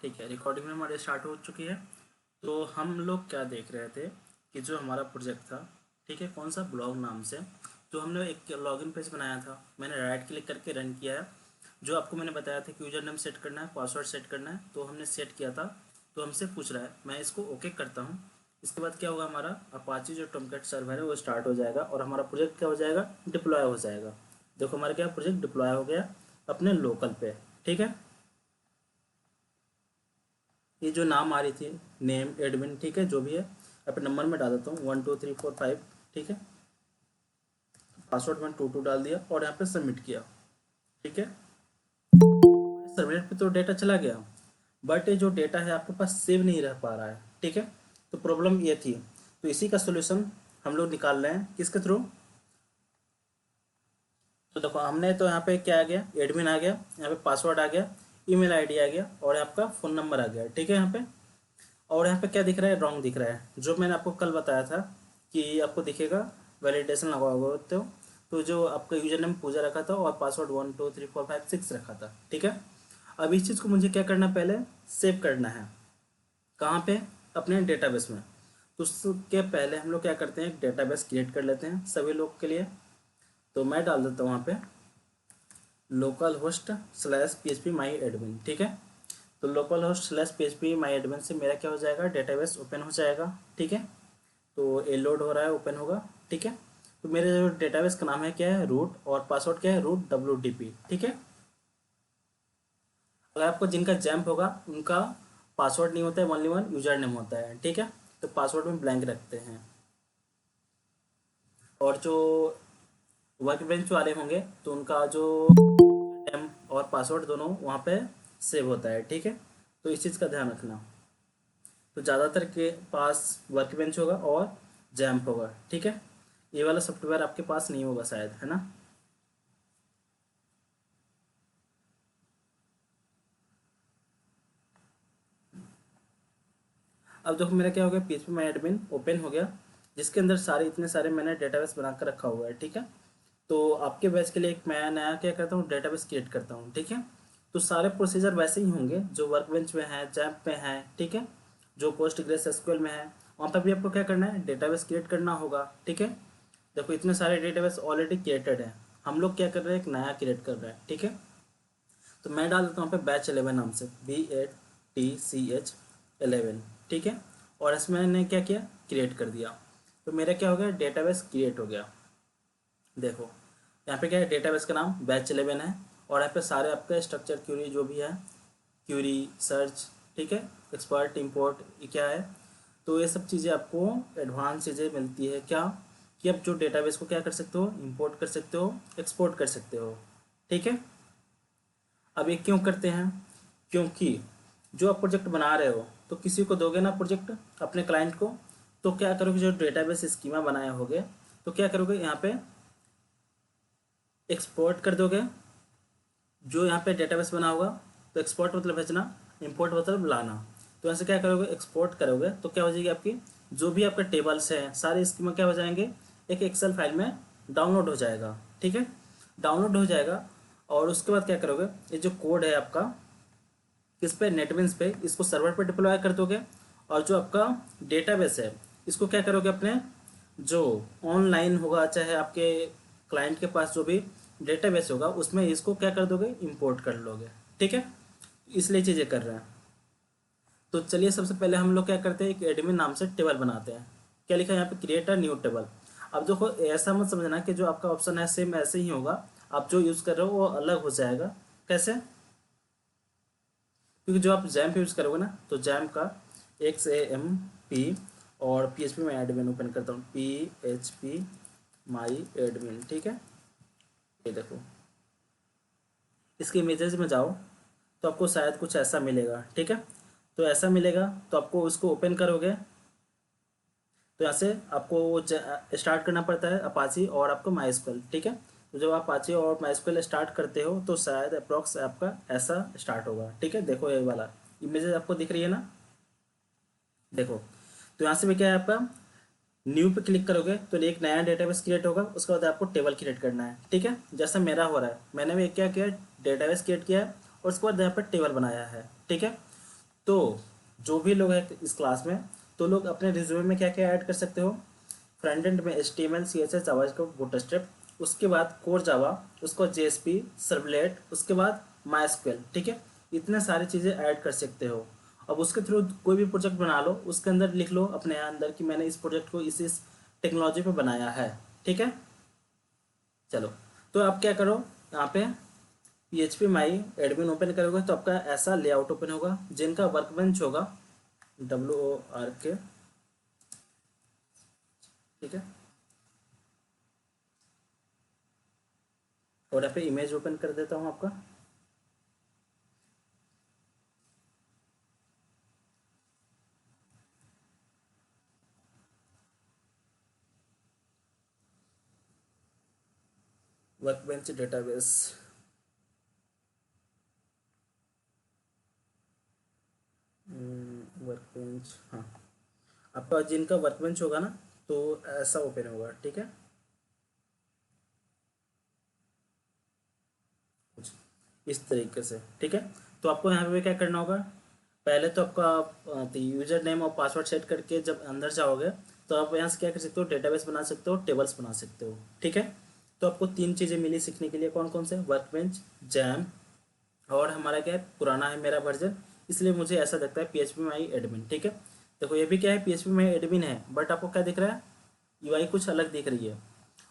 ठीक है, रिकॉर्डिंग में हमारे स्टार्ट हो चुकी है। तो हम लोग क्या देख रहे थे कि जो हमारा प्रोजेक्ट था, ठीक है, कौन सा ब्लॉग नाम से, जो हमने एक लॉगिन पेज बनाया था, मैंने राइट क्लिक करके रन किया है। जो आपको मैंने बताया था कि यूजर नेम सेट करना है, पासवर्ड सेट करना है, तो हमने सेट किया था। तो हमसे पूछ रहा है, मैं इसको ओके करता हूँ। इसके बाद क्या होगा, हमारा अपाची जो टॉमकैट सर्वर है वो स्टार्ट हो जाएगा और हमारा प्रोजेक्ट क्या हो जाएगा, डिप्लॉय हो जाएगा। देखो हमारा क्या प्रोजेक्ट डिप्लॉय हो गया अपने लोकल पे। ठीक है, ये जो नाम आ रही थी, नेम एडमिन, ठीक है, जो भी है, अपने नंबर में डाल देता हूँ 1 2 3 4 5। ठीक है, पासवर्ड मैंने 22 डाल दिया और यहाँ पे सबमिट किया। ठीक है, सबमिट पे तो डेटा चला गया, बट ये जो डेटा है आपके पास सेव नहीं रह पा रहा है। ठीक है, तो प्रॉब्लम ये थी। तो इसी का सोल्यूशन हम लोग निकाल रहे हैं, किसके थ्रू। तो देखो हमने तो यहाँ पे क्या आ गया, एडमिन आ गया, यहाँ पे पासवर्ड आ गया, ईमेल आईडी आ गया और आपका फ़ोन नंबर आ गया। ठीक है, यहाँ पे और यहाँ पे क्या दिख रहा है, रॉन्ग दिख रहा है। जो मैंने आपको कल बताया था कि आपको दिखेगा वैलिडेशन लगा हुआ तो जो आपका यूजर नेम पूजा रखा था और पासवर्ड 1 2 3 4 5 6 रखा था। ठीक है, अब इस चीज़ को मुझे क्या करना है, पहले सेव करना है। कहाँ पे, अपने डेटाबेस में। तो उसके पहले हम लोग क्या करते हैं, एक डेटाबेस क्रिएट कर लेते हैं सभी लोग के लिए। तो मैं डाल देता हूँ वहाँ पे लोकल होस्ट स्लैश PHP माई एडमिन। ठीक है, तो लोकल होस्ट स्लैश PHP माई एडमिन से मेरा क्या हो जाएगा, डेटाबेस ओपन हो जाएगा। ठीक है, तो ये लोड हो रहा है, ओपन होगा। ठीक है, तो मेरे जो डेटाबेस का नाम है क्या है, रूट, और पासवर्ड क्या है, रूट WDP। ठीक है, अगर आपको जिनका जैम्प होगा उनका पासवर्ड नहीं होता है, ओनली वन यूजर नेम होता है। ठीक है, तो पासवर्ड में ब्लैंक रखते हैं। और जो वर्क बेंच वाले होंगे तो उनका जो नेम और पासवर्ड दोनों वहाँ पे सेव होता है। ठीक है, तो इस चीज़ का ध्यान रखना। तो ज़्यादातर के पास वर्क बेंच होगा और जैम्प होगा। ठीक है, ये वाला सॉफ्टवेयर आपके पास नहीं होगा शायद, है ना। अब देखो मेरा क्या हो गया, PHP माई एडमिन ओपन हो गया, जिसके अंदर सारे इतने सारे मैंने डेटाबेस बना कर रखा हुआ है। ठीक है, तो आपके बैच के लिए एक मैं नया क्या करता हूँ, डेटाबेस क्रिएट करता हूँ। ठीक है, तो सारे प्रोसीजर वैसे ही होंगे जो वर्क बेंच में है, जैम्प में है। ठीक है, जो पोस्ट ग्रेस SQL में है, वहाँ पर भी आपको क्या करना है, डेटाबेस क्रिएट करना होगा। ठीक है, देखो इतने सारे डेटाबेस ऑलरेडी क्रिएटेड है, हम लोग क्या कर रहे हैं, एक नया क्रिएट कर रहे हैं। ठीक है, तो मैं डाल देता हूँ यहाँ पे बैच 11 नाम से, BATCH 11। ठीक है, और इसमें मैंने क्या किया, क्रिएट कर दिया। तो मेरा क्या हो गया, डेटाबेस क्रिएट हो गया। देखो यहाँ पे क्या है, डेटाबेस का नाम बैच 11 है और यहाँ पे सारे आपके स्ट्रक्चर क्यूरी जो भी है, क्यूरी सर्च, ठीक है, एक्सपर्ट इंपोर्ट, ये क्या है। तो ये सब चीज़ें आपको एडवांस चीज़ें मिलती है क्या, कि आप जो डेटाबेस को क्या कर सकते हो, इंपोर्ट कर सकते हो, एक्सपोर्ट कर सकते हो। ठीक है, अब ये क्यों करते हैं, क्योंकि जो आप प्रोजेक्ट बना रहे हो तो किसी को दोगे ना प्रोजेक्ट, अपने क्लाइंट को, तो क्या करोगे, जो डेटाबेस स्कीमा बनाए होगे तो क्या करोगे, यहाँ पे एक्सपोर्ट कर दोगे। जो यहाँ पे डेटाबेस बना होगा, तो एक्सपोर्ट मतलब भेजना, इंपोर्ट मतलब लाना। तो ऐसे क्या करोगे, एक्सपोर्ट करोगे तो क्या हो जाएगी, आपकी जो भी आपके टेबल्स हैं सारे स्कीमा क्या हो जाएंगे, एक एक्सेल फाइल में डाउनलोड हो जाएगा। ठीक है, डाउनलोड हो जाएगा। और उसके बाद क्या करोगे, ये जो कोड है आपका, किस पे, नेटबिन्स पे, इसको सर्वर पे डिप्लॉय कर दोगे। और जो आपका डेटाबेस है इसको क्या करोगे, अपने जो ऑनलाइन होगा, चाहे आपके क्लाइंट के पास जो भी डेटाबेस होगा उसमें इसको क्या कर दोगे, इंपोर्ट कर लोगे। ठीक है, इसलिए चीज़ें कर रहे हैं। तो चलिए सबसे पहले हम लोग क्या करते हैं, एक एडमिन नाम से टेबल बनाते हैं। क्या लिखा है यहाँ पे, क्रिएट अ न्यू टेबल। अब देखो ऐसा मत समझना कि जो आपका ऑप्शन है सेम ऐसे ही होगा, आप जो यूज़ कर रहे हो वो अलग हो जाएगा। कैसे, क्योंकि जो आप जैम्प यूज़ करोगे ना, तो जैम्प का XAMP, और PHP में एडमिन ओपन करता हूँ, PHP माई एडमिन। ठीक है, ये देखो इसके इमेजेस में जाओ तो आपको शायद कुछ ऐसा मिलेगा। ठीक है, तो ऐसा मिलेगा तो आपको उसको ओपन करोगे तो यहाँ से आपको स्टार्ट करना पड़ता है अपाची और आपको माइस्क्वेल। ठीक है, तो जब आप अपाची और माइस्क्वेल स्टार्ट करते हो तो शायद अप्रॉक्स आपका ऐसा स्टार्ट होगा। ठीक है, देखो ये वाला इमेजेस आपको दिख रही है ना, देखो। तो यहाँ से भी क्या है, आपका न्यू पे क्लिक करोगे तो एक नया डेटाबेस क्रिएट होगा, उसके बाद आपको टेबल क्रिएट करना है। ठीक है, जैसा मेरा हो रहा है, मैंने भी क्या किया, डेटाबेस क्रिएट किया है और उसके बाद यहाँ पर टेबल बनाया है। ठीक है, तो जो भी लोग हैं इस क्लास में, तो लोग अपने रिज्यूमे में क्या क्या ऐड कर सकते हो, फ्रंट एंड में HTML CSS जावास्क्रिप्ट बूटस्ट्रैप, उसके बाद कोर जावा, उसके बाद JSP सर्वलेट, उसके बाद MySQL, ठीक है। इतने सारी चीज़ें ऐड कर सकते हो। अब उसके थ्रू कोई भी प्रोजेक्ट बना लो, उसके अंदर लिख लो अपने अंदर कि मैंने इस प्रोजेक्ट को इस टेक्नोलॉजी पे बनाया है, ठीक है। चलो, तो आप क्या करो, यहाँ पे PHP माई एडमिन ओपन करोगे तो आपका ऐसा लेआउट ओपन होगा, जिनका वर्कबेंच होगा WORK, ठीक है। और यहाँ पे इमेज ओपन कर देता हूँ आपका। वर्कबेंच डेटाबेस, वर्कबेंच, हाँ, आपका जिनका वर्कबेंच होगा ना, तो ऐसा ओपन होगा, ठीक है। कुछ इस तरीके से, ठीक है। तो आपको यहाँ पे क्या करना होगा, पहले तो आपका यूजर नेम और पासवर्ड सेट करके जब अंदर जाओगे, तो आप यहाँ से क्या कर सकते हो, डेटाबेस बना सकते हो, टेबल्स बना सकते हो, ठीक है। तो आपको तीन चीज़ें मिली सीखने के लिए, कौन कौन से, वर्कबेंच, जैम, और हमारा क्या है, पुराना है मेरा वर्जन, इसलिए मुझे ऐसा लगता है PHP माई एडमिन, ठीक है। देखो ये भी क्या है, PHP माई एडमिन है, बट आपको क्या दिख रहा है, UI कुछ अलग दिख रही है,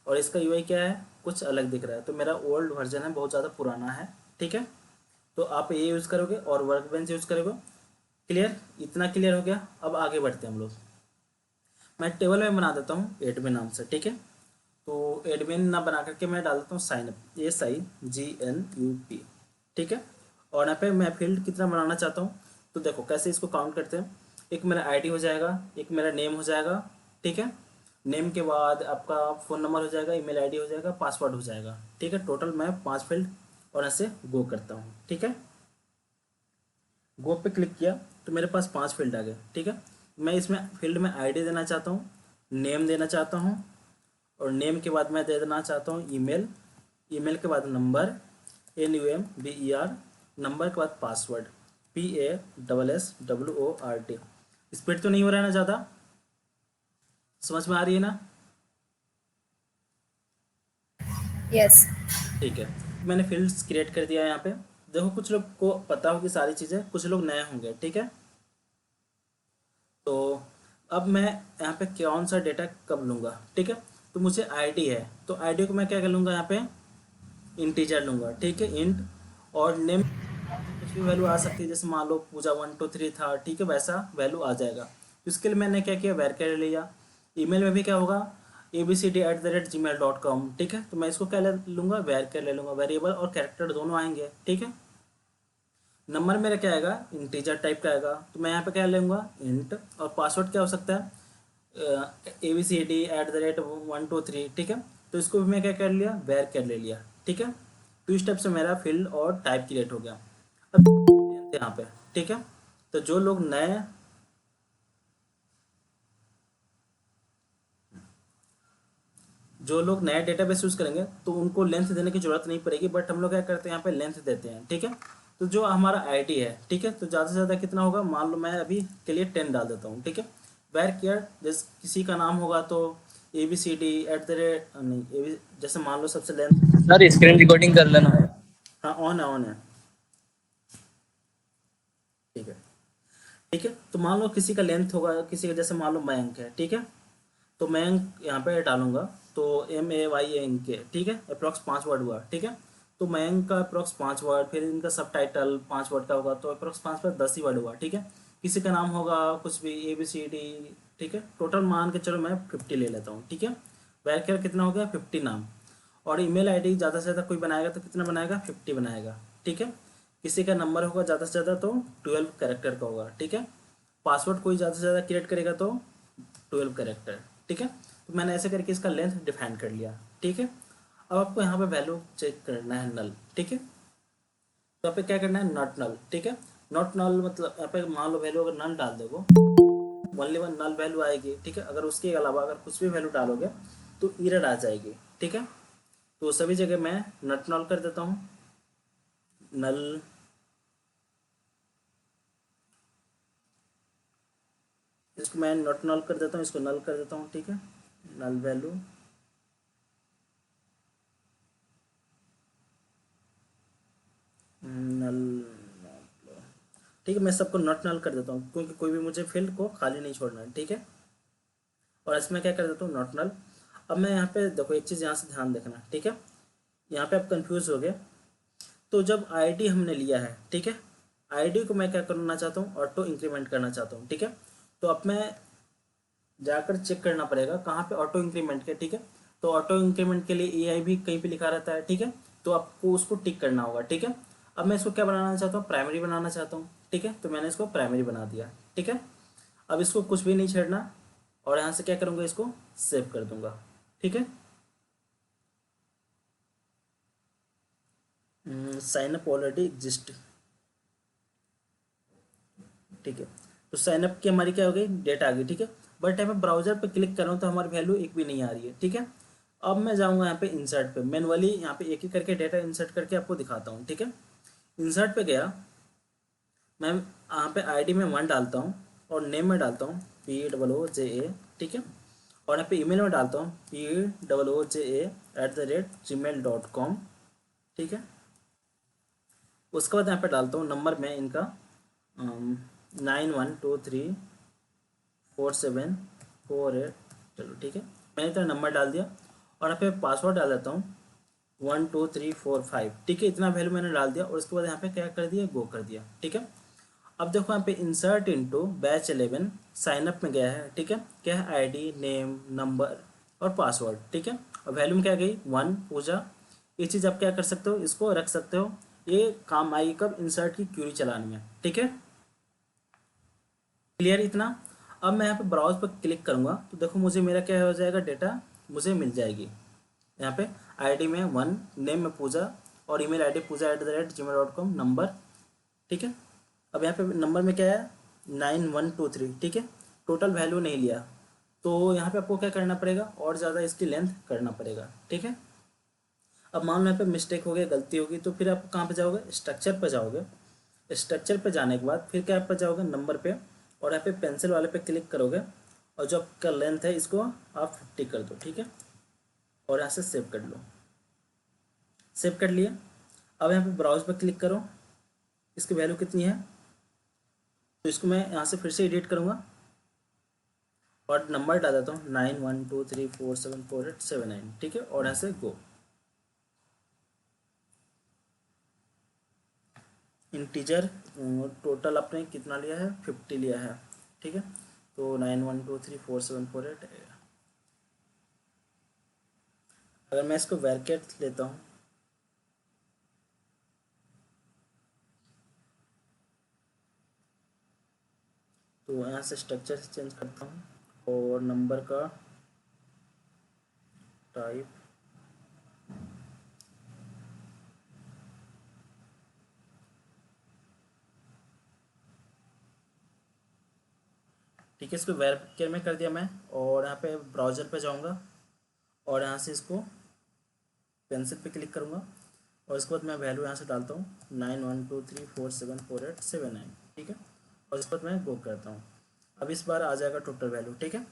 और इसका UI क्या है, कुछ अलग दिख रहा है। तो मेरा ओल्ड वर्जन है, बहुत ज़्यादा पुराना है, ठीक है। तो आप ये यूज़ करोगे और वर्कबेंच यूज़ करोगे। क्लियर, इतना क्लियर हो गया। अब आगे बढ़ते हैं हम लोग। मैं टेबल में बना देता हूँ एडमिन नाम से, ठीक है। तो एडमिन ना बना करके मैं डाल देता हूँ साइन अप, SIGNUP, ठीक है। और यहाँ पे मैं फील्ड कितना बनाना चाहता हूँ, तो देखो कैसे इसको काउंट करते हैं। एक मेरा ID हो जाएगा, एक मेरा नेम हो जाएगा, ठीक है। नेम के बाद आपका फ़ोन नंबर हो जाएगा, email ID हो जाएगा, पासवर्ड हो जाएगा, ठीक है। टोटल मैं 5 फील्ड, और ऐसे गो करता हूँ, ठीक है। गो पे क्लिक किया तो मेरे पास 5 फील्ड आ गए, ठीक है। मैं इसमें फील्ड में ID देना चाहता हूँ, नेम देना चाहता हूँ, और नेम के बाद मैं दे देना चाहता हूँ ईमेल, ईमेल के बाद नंबर, NUMBER, नंबर के बाद पासवर्ड, PASSWORD। स्पीड तो नहीं हो रहा है ना ज़्यादा, समझ में आ रही है ना? यस। ठीक है, मैंने फील्ड्स क्रिएट कर दिया है यहाँ पे। देखो कुछ लोग को पता होगी सारी चीज़ें, कुछ लोग नए होंगे, ठीक है। तो अब मैं यहाँ पे कौन सा डेटा कब लूँगा, ठीक है। तो मुझे ID है, तो ID को मैं क्या कर लूँगा, यहाँ पे इंटीजर लूँगा, ठीक है, इंट। और नेम कुछ भी वैल्यू आ सकती है, जैसे मान लो पूजा 1 2 3 था, ठीक है, वैसा वैल्यू आ जाएगा। तो इसके लिए मैंने क्या किया, वेरकर लिया। ईमेल में भी क्या होगा, abcd@gmail.com, ठीक है। तो मैं इसको क्या ले लूँगा, वेरकर ले लूँगा, वेरिएबल और कैरेक्टर दोनों आएंगे, ठीक है। नंबर मेरा क्या आएगा, इंटीजर टाइप का आएगा, तो मैं यहाँ पे क्या लूँगा, इंट। और पासवर्ड क्या हो सकता है, ABCD@1 2 3, ठीक है। तो इसको भी मैं क्या कर लिया, वेर कर ले लिया, ठीक है। तो इस टाइप से मेरा फील्ड और टाइप क्रिएट हो गया। अब यहाँ पे, ठीक है। तो जो लोग नया डेटाबेस यूज़ करेंगे तो उनको लेंथ देने की जरूरत नहीं पड़ेगी, बट हम लोग क्या करते हैं, यहाँ पे लेंथ देते हैं, ठीक है। तो जो हमारा ID है, ठीक है, तो ज़्यादा से ज़्यादा कितना होगा, मान लो मैं अभी के लिए 10 डाल देता हूँ, ठीक है। वेर केयर, जैसे किसी का नाम होगा तो ABCD@ नहीं, जैसे मान लो सबसे लेंथ, सर स्क्रीन रिकॉर्डिंग कर लेना। हाँ ऑन है, ऑन है, ठीक है। ठीक है, तो मान लो किसी का लेंथ होगा, किसी का जैसे मान लो मयंक है, ठीक है। तो मैं यहाँ पे डालूंगा, तो MAYANK, ठीक है, अप्रॉक्स 5 वर्ड हुआ, ठीक है। तो मयंक का अप्रॉक्स 5 वर्ड, फिर इनका सब टाइटल 5 वर्ड का होगा, तो अप्रॉक्स 5 वर्ड 10 ही वर्ड हुआ, ठीक है। किसी का नाम होगा कुछ भी ABCD, ठीक है। टोटल मान के चलो मैं 50 ले लेता हूँ, ठीक है। वैक्टर कितना हो गया, 50 नाम। और ईमेल ID ज़्यादा से ज़्यादा कोई बनाएगा तो कितना बनाएगा, 50 बनाएगा, ठीक है। किसी का नंबर होगा ज़्यादा से ज़्यादा तो 12 कैरेक्टर का होगा, ठीक है। पासवर्ड कोई ज़्यादा से ज़्यादा क्रिएट करेगा तो 12 कैरेक्टर, ठीक है। तो मैंने ऐसे करके इसका लेंथ डिफाइन कर लिया, ठीक है। अब आपको यहाँ पे वैल्यू चेक करना है नल, ठीक है। तो यहाँ पे क्या करना है, नॉट नल, ठीक है। नॉट नल मतलब यहाँ पे मान लो वैल्यू अगर नल डाल दोगे, ओनली वन नल वैल्यू आएगी, ठीक है। अगर उसके अलावा अगर कुछ भी वैल्यू डालोगे तो एरर आ जाएगी, ठीक है। तो सभी जगह मैं नॉट नल कर देता हूँ, नल इसको मैं नॉट नल कर देता हूँ, इसको नल कर देता हूँ, ठीक है, नल वैल्यू। नल, ठीक है, मैं सबको नॉट नल कर देता हूँ क्योंकि कोई भी मुझे फील्ड को खाली नहीं छोड़ना है, ठीक है। और इसमें क्या कर देता हूँ, नॉट नल। अब मैं यहाँ पे देखो एक चीज़ यहाँ से ध्यान देखना, ठीक है, यहाँ पे आप कंफ्यूज हो गए। तो जब आईडी हमने लिया है, ठीक है, आईडी को मैं क्या करना चाहता हूँ, ऑटो इंक्रीमेंट करना चाहता हूँ, ठीक है। तो अब मैं जाकर चेक करना पड़ेगा कहाँ पे ऑटो इंक्रीमेंट के, ठीक है। तो ऑटो इंक्रीमेंट के लिए एआई भी कहीं पे लिखा रहता है, ठीक है। तो आपको उसको टिक करना होगा, ठीक है। अब मैं इसको क्या बनाना चाहता हूँ, प्राइमरी बनाना चाहता हूँ, ठीक है। तो मैंने इसको प्राइमरी बना दिया, ठीक है। अब इसको कुछ भी नहीं छेड़ना, और यहाँ से क्या करूँगा, इसको सेव कर दूंगा, ठीक है। साइन अप ऑलरेडी एग्जिस्ट, ठीक है। तो साइनअप की हमारी क्या हो गई, डेट आ गई, ठीक है। बट यहाँ पे ब्राउजर पे क्लिक कर रहा हूँ तो हमारी वैल्यू एक भी नहीं आ रही है, ठीक है। अब मैं जाऊँगा यहाँ पे इंसर्ट पे, मैनुअली यहाँ पे एक एक करके डेटा इंसर्ट करके आपको दिखाता हूँ, ठीक है। इंसर्ट पे गया, मैं यहाँ पे आईडी में 1 डालता हूँ और नेम में डालता हूँ POOJA, ठीक है। और यहाँ पे ईमेल में डालता हूँ POOJA@gmail.com, ठीक है। उसके बाद यहाँ पे डालता हूँ नंबर में इनका 91234748, चलो ठीक है। मैंने इतना नंबर डाल दिया और यहाँ पे पासवर्ड डाल देता हूँ 12345, ठीक है। इतना वैल्यू मैंने डाल दिया और उसके बाद यहाँ पे क्या कर दिया, गो कर दिया, ठीक है। अब देखो यहाँ पे insert into batch 11 sign up में गया है, ठीक है। क्या है, आईडी, नेम, नंबर और पासवर्ड, ठीक है। और वैल्यू में क्या गई, 1 पूजा। ये चीज़ आप क्या कर सकते हो, इसको रख सकते हो, ये काम आएगी कब, इंसर्ट की क्यूरी चलाने में, ठीक है। क्लियर इतना। अब मैं यहाँ पे ब्राउज पर क्लिक करूँगा तो देखो मुझे मेरा क्या हो जाएगा, डेटा मुझे मिल जाएगी। यहाँ पे आईडी में 1, नेम में पूजा और ईमेल आईडी पूजा@gmail.com, नंबर, ठीक है। अब यहाँ पे नंबर में क्या है, 9123, ठीक है। टोटल वैल्यू नहीं लिया, तो यहाँ पे आपको क्या करना पड़ेगा, और ज़्यादा इसकी लेंथ करना पड़ेगा, ठीक है। अब मान लो यहाँ पे मिस्टेक हो गई, गलती होगी, तो फिर आप कहाँ पे जाओगे, स्ट्रक्चर पे जाओगे। स्ट्रक्चर पे जाने के बाद फिर क्या पे जाओगे, नंबर पे, और यहाँ पे पेंसिल वाले पे क्लिक करोगे और जो आपका लेंथ है इसको आप 50 कर दो, ठीक है। और यहाँ से सेव कर लो, सेव कर लिए। अब यहाँ पे ब्राउज पर क्लिक करो, इसकी वैल्यू कितनी है, तो इसको मैं यहाँ से फिर से एडिट करूँगा और नंबर डाल देता हूँ 9123474879, ठीक है। और यहाँ से गो। इंटीजर टोटल आपने कितना लिया है, 50 लिया है, ठीक है। तो 91234748, अगर मैं इसको वैरकेट लेता हूँ तो यहाँ से स्ट्रक्चर से चेंज करता हूँ और नंबर का टाइप ठीक है, इसको वैरकेट में कर दिया मैं। और यहाँ पे ब्राउज़र पे जाऊँगा और यहाँ से इसको पेंसिल पे क्लिक करूँगा और इसके बाद मैं वैल्यू यहाँ से डालता हूँ 9123474879, ठीक है। और इसके बाद मैं गो करता हूँ। अब इस बार आ जाएगा टोटल वैल्यू, ठीक है।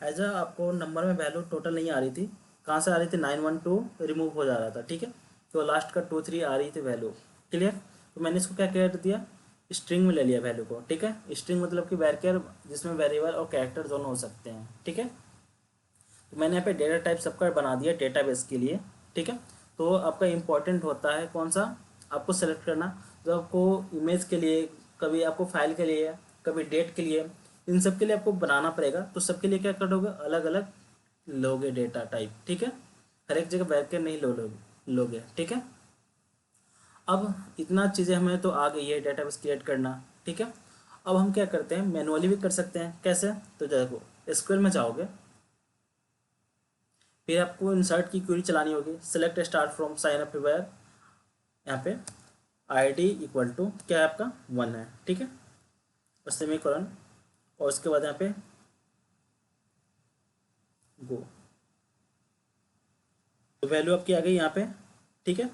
एज आपको नंबर में वैल्यू टोटल नहीं आ रही थी, कहाँ से आ रही थी, 912 रिमूव हो जा रहा था, ठीक है। तो लास्ट का 23 आ रही थी वैल्यू, क्लियर। तो मैंने इसको क्या कर दिया, स्ट्रिंग में ले लिया वैल्यू को, ठीक है। स्ट्रिंग मतलब कि वैरकेर जिसमें वेरिएबल और कैरेक्टर दोनों हो सकते हैं, ठीक है। तो मैंने यहाँ पे डेटा टाइप सबका बना दिया डेटाबेस के लिए, ठीक है। तो आपका इम्पोर्टेंट होता है कौन सा, आपको सेलेक्ट करना, जो आपको इमेज के लिए, कभी आपको फाइल के लिए, कभी डेट के लिए, इन सब के लिए आपको बनाना पड़ेगा। तो सबके लिए क्या करोगे, अलग अलग लोगे डेटा टाइप, ठीक है। हर एक जगह बैठ के नहीं लोगे, ठीक है। अब इतना चीज़ें हमें तो आ गई है डेटाबेस क्रिएट करना, ठीक है। अब हम क्या करते हैं, मैनुअली भी कर सकते हैं, कैसे, तो देखो एसक्यूएल में जाओगे, फिर आपको इंसर्ट की क्वेरी चलानी होगी, select start from sign up where, यहाँ पे आईडी इक्वल टू क्या है आपका 1 है, ठीक है, और सेमीकोलन, और उसके बाद यहाँ पे गो, तो वैल्यू आपकी आ गई यहाँ पे, ठीक है।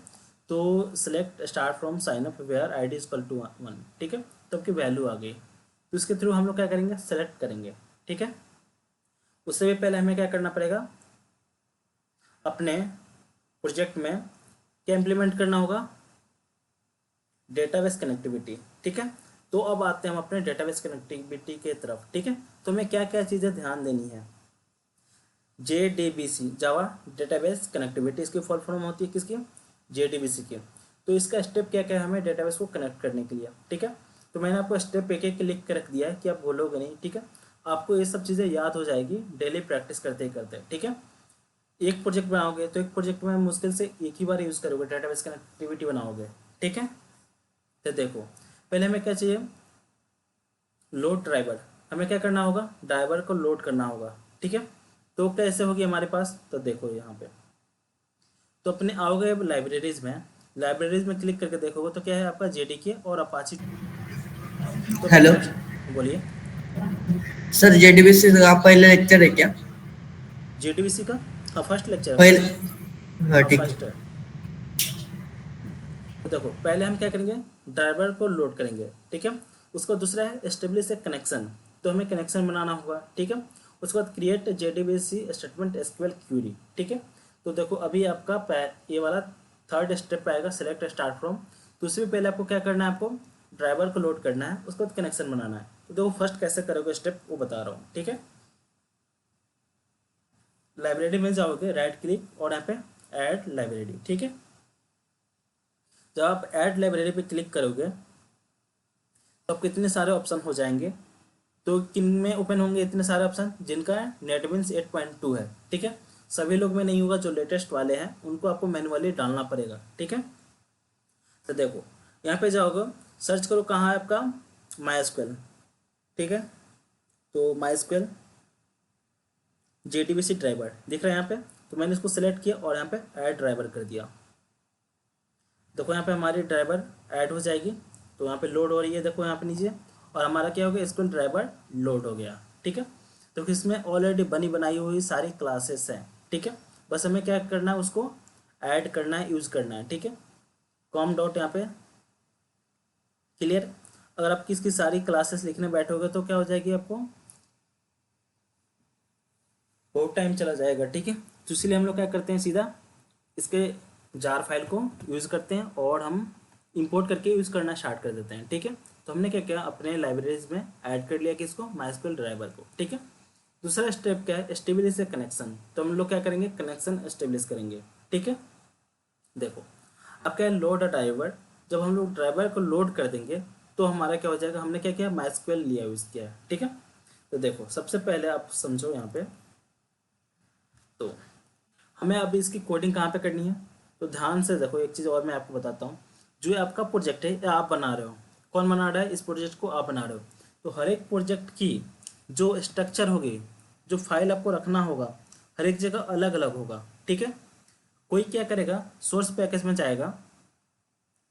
तो select start from sign up where ID equal to 1, ठीक है। तो आपकी वैल्यू आ गई। तो इसके थ्रू हम लोग क्या करेंगे, सेलेक्ट करेंगे, ठीक है। उससे भी पहले हमें क्या करना पड़ेगा, अपने प्रोजेक्ट में क्या इम्प्लीमेंट करना होगा, डेटाबेस कनेक्टिविटी। ठीक है। तो अब आते हैं हम अपने डेटाबेस कनेक्टिविटी के तरफ। ठीक है। तो हमें क्या क्या चीज़ें ध्यान देनी है। JDBC, जावा डेटाबेस कनेक्टिविटी, इसकी फुल फॉर्म होती है किसकी, JDBC की। तो इसका स्टेप क्या क्या है हमें डेटाबेस को कनेक्ट करने के लिए। ठीक है। तो मैंने आपको स्टेप एक एक लिख के रख दिया है कि आप भूलोगे नहीं। ठीक है। आपको ये सब चीज़ें याद हो जाएगी डेली प्रैक्टिस करते ही करते। ठीक है। एक प्रोजेक्ट बनाओगे तो एक प्रोजेक्ट में मुश्किल से एक ही बार यूज़ करोगे, डेटाबेस कनेक्टिविटी बनाओगे। ठीक है। तो देखो, पहले हमें क्या चाहिए, लोड ड्राइवर। हमें क्या करना होगा, ड्राइवर को लोड करना होगा। ठीक है। तो कैसे होगी हमारे पास, तो देखो यहाँ पे, तो अपने आओगे अब लाइब्रेरीज में, लाइब्रेरीज में क्लिक करके देखोगे तो क्या है आपका JDK और अपाची। तो हेलो पहले बोलिए। सर, जेडीबीसी का आप पहले लेक्चर है क्या? JDBC का, हाँ फर्स्ट लेक्चर है, पहले, फर्स्ट। हाँ हाँ ठीक फर्स्ट है। है। तो देखो पहले हम क्या करेंगे, ड्राइवर को लोड करेंगे। ठीक है। उसका दूसरा है एस्टेब्लिश ए कनेक्शन, तो हमें कनेक्शन बनाना होगा। ठीक है। उसके बाद create JDBC statement SQL query. ठीक है। तो देखो अभी आपका ये वाला थर्ड स्टेप आएगा, सेलेक्ट स्टार्ट फ्रॉम। तो उससे भी पहले आपको क्या करना है, आपको ड्राइवर को लोड करना है, उसके बाद कनेक्शन बनाना है। तो देखो फर्स्ट कैसे करोगे स्टेप वो बता रहा हूँ। ठीक है। लाइब्रेरी में जाओगे, राइट क्लिक और यहाँ पे ऐड लाइब्रेरी। ठीक है। जब आप ऐड लाइब्रेरी पे क्लिक करोगे तो आपको इतने सारे ऑप्शन हो जाएंगे। तो किन में ओपन होंगे इतने सारे ऑप्शन, जिनका नेटबिन्स 8.2 है। ठीक है। सभी लोग में नहीं होगा, जो लेटेस्ट वाले हैं उनको आपको मैनुअली डालना पड़ेगा। ठीक है। तो देखो यहाँ पे जाओगे, सर्च करो कहाँ है आपका MySQL। ठीक है। तो MySQL JDBC ड्राइवर दिख रहा है यहाँ पे, तो मैंने इसको सेलेक्ट किया और यहाँ पे ऐड ड्राइवर कर दिया। देखो यहाँ पे हमारी ड्राइवर ऐड हो जाएगी। तो यहाँ पे लोड हो रही है, देखो यहाँ पे नीचे, और हमारा क्या हो गया, SQL ड्राइवर लोड हो गया। ठीक है। तो इसमें ऑलरेडी बनी बनाई हुई सारी क्लासेस हैं। ठीक है। बस हमें क्या करना है, उसको ऐड करना है, यूज़ करना है। ठीक है। कॉम डॉट यहाँ पे क्लियर। अगर आप किसकी सारी क्लासेस लिखने बैठोगे तो क्या हो जाएगी, आपको बहुत टाइम चला जाएगा। ठीक है। तो इसलिए हम लोग क्या करते हैं, सीधा इसके जार फाइल को यूज़ करते हैं और हम इंपोर्ट करके यूज़ करना स्टार्ट कर देते हैं। ठीक है। तो हमने क्या किया, अपने लाइब्रेरीज में ऐड कर लिया किसको, MySQL ड्राइवर को। ठीक है। दूसरा स्टेप क्या है, एस्टेब्लिश ए कनेक्शन। तो हम लोग क्या करेंगे, कनेक्शन एस्टेब्लिश करेंगे। ठीक है। देखो अब क्या है, लोड अ ड्राइवर। जब हम लोग ड्राइवर को लोड कर देंगे तो हमारा क्या हो जाएगा, हमने क्या किया, MySQL लिया यूज़ किया है। ठीक है। तो देखो सबसे पहले आप समझो यहाँ पे, तो हमें अभी इसकी कोडिंग कहाँ पे करनी है, तो ध्यान से देखो। एक चीज़ और मैं आपको बताता हूँ, जो ये आपका प्रोजेक्ट है ये आप बना रहे हो, कौन बना रहा है, इस प्रोजेक्ट को आप बना रहे हो। तो हर एक प्रोजेक्ट की जो स्ट्रक्चर होगी, जो फाइल आपको रखना होगा, हर एक जगह अलग अलग होगा। ठीक है। कोई क्या करेगा, सोर्स पैकेज में जाएगा,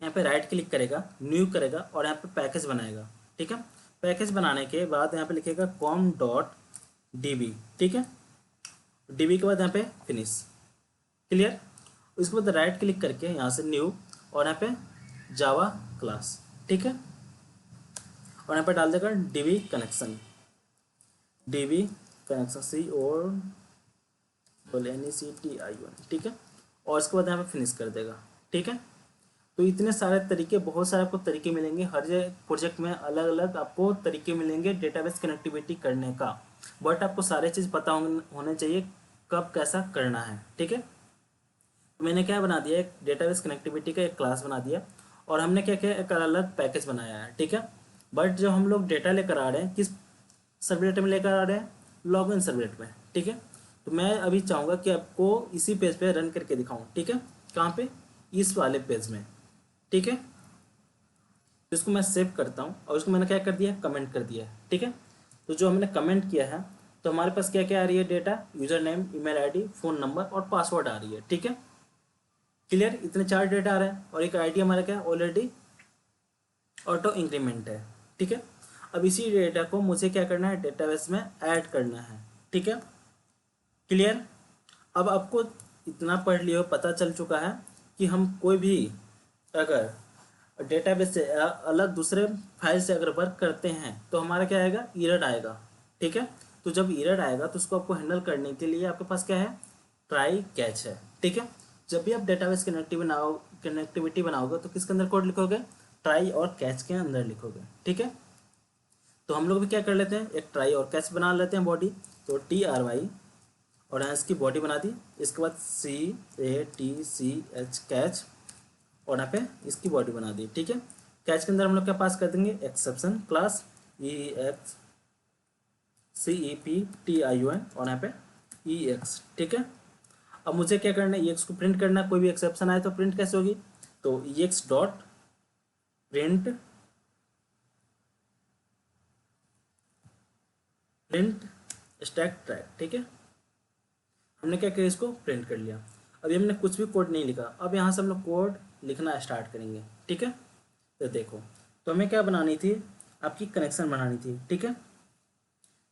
यहाँ पे राइट क्लिक करेगा, न्यू करेगा और यहाँ पे पैकेज बनाएगा। ठीक है। पैकेज बनाने के बाद यहाँ पे लिखेगा com.db। ठीक है। DB के बाद यहाँ पे फिनिश, क्लियर। उसके बाद राइट क्लिक करके यहाँ से न्यू और यहाँ पे जावा क्लास। ठीक है। और यहाँ पे डाल देगा DB connection, DB connection CONNECTION। ठीक है। और उसके बाद यहाँ पे फिनिश कर देगा। ठीक है। तो इतने सारे तरीके, बहुत सारे आपको तरीके मिलेंगे, हर प्रोजेक्ट में अलग अलग आपको तरीके मिलेंगे डेटाबेस कनेक्टिविटी करने का। बट आपको सारे चीज़ पता होने चाहिए कब कैसा करना है। ठीक है। मैंने क्या बना दिया, एक डेटाबेस कनेक्टिविटी का एक क्लास बना दिया और हमने क्या किया, एक अलग पैकेज बनाया है। ठीक है। बट जो हम लोग डेटा लेकर आ रहे हैं, किस सर्वलेट में लेकर आ रहे हैं, लॉगिन सर्वलेट में। ठीक है। तो मैं अभी चाहूँगा कि आपको इसी पेज पे रन करके दिखाऊँ। ठीक है। कहाँ पे, इस वाले पेज में। ठीक है। तो इसको मैं सेव करता हूँ और इसको मैंने क्या कर दिया, कमेंट कर दिया है। ठीक है। तो जो हमने कमेंट किया है, तो हमारे पास क्या क्या आ रही है, data, user name, email ID, phone number और पासवर्ड आ रही है। ठीक है। क्लियर। इतने 4 डेटा आ रहे हैं और एक आईडी हमारा क्या है, ऑलरेडी ऑटो इंक्रीमेंट है। ठीक है। अब इसी डेटा को मुझे क्या करना है, डेटाबेस में ऐड करना है। ठीक है। क्लियर। अब आपको इतना पढ़ लियो, पता चल चुका है कि हम कोई भी अगर डेटाबेस से अलग दूसरे फाइल से अगर वर्क करते हैं तो हमारा क्या आएगा, एरर आएगा। ठीक है। तो जब एरर आएगा तो उसको आपको हैंडल करने के लिए आपके पास क्या है, ट्राई कैच है। ठीक है, जब भी आप डेटाबेस कनेक्टिविटी बनाओगे तो किसके अंदर कोड लिखोगे, ट्राई और कैच के अंदर लिखोगे। ठीक है, तो हम लोग भी क्या कर लेते हैं, एक ट्राई और कैच बना लेते हैं बॉडी। तो TRY और यहाँ इसकी बॉडी बना दी, इसके बाद CATCH कैच और यहाँ पे इसकी बॉडी बना दी। ठीक है, कैच के अंदर हम लोग क्या पास कर देंगे, एक्सेप्शन क्लास EXCEPTION और यहाँ पे EX। ठीक है, अब मुझे क्या करना है, EX को प्रिंट करना है, कोई भी एक्सेप्शन आए तो प्रिंट कैसे होगी, तो EX dot print stack track. ठीक है, हमने क्या किया, इसको प्रिंट कर लिया। अभी हमने कुछ भी कोड नहीं लिखा, अब यहाँ से हम लोग कोड लिखना स्टार्ट करेंगे। ठीक है, तो देखो, तो हमें क्या बनानी थी, आपकी कनेक्शन बनानी थी। ठीक है,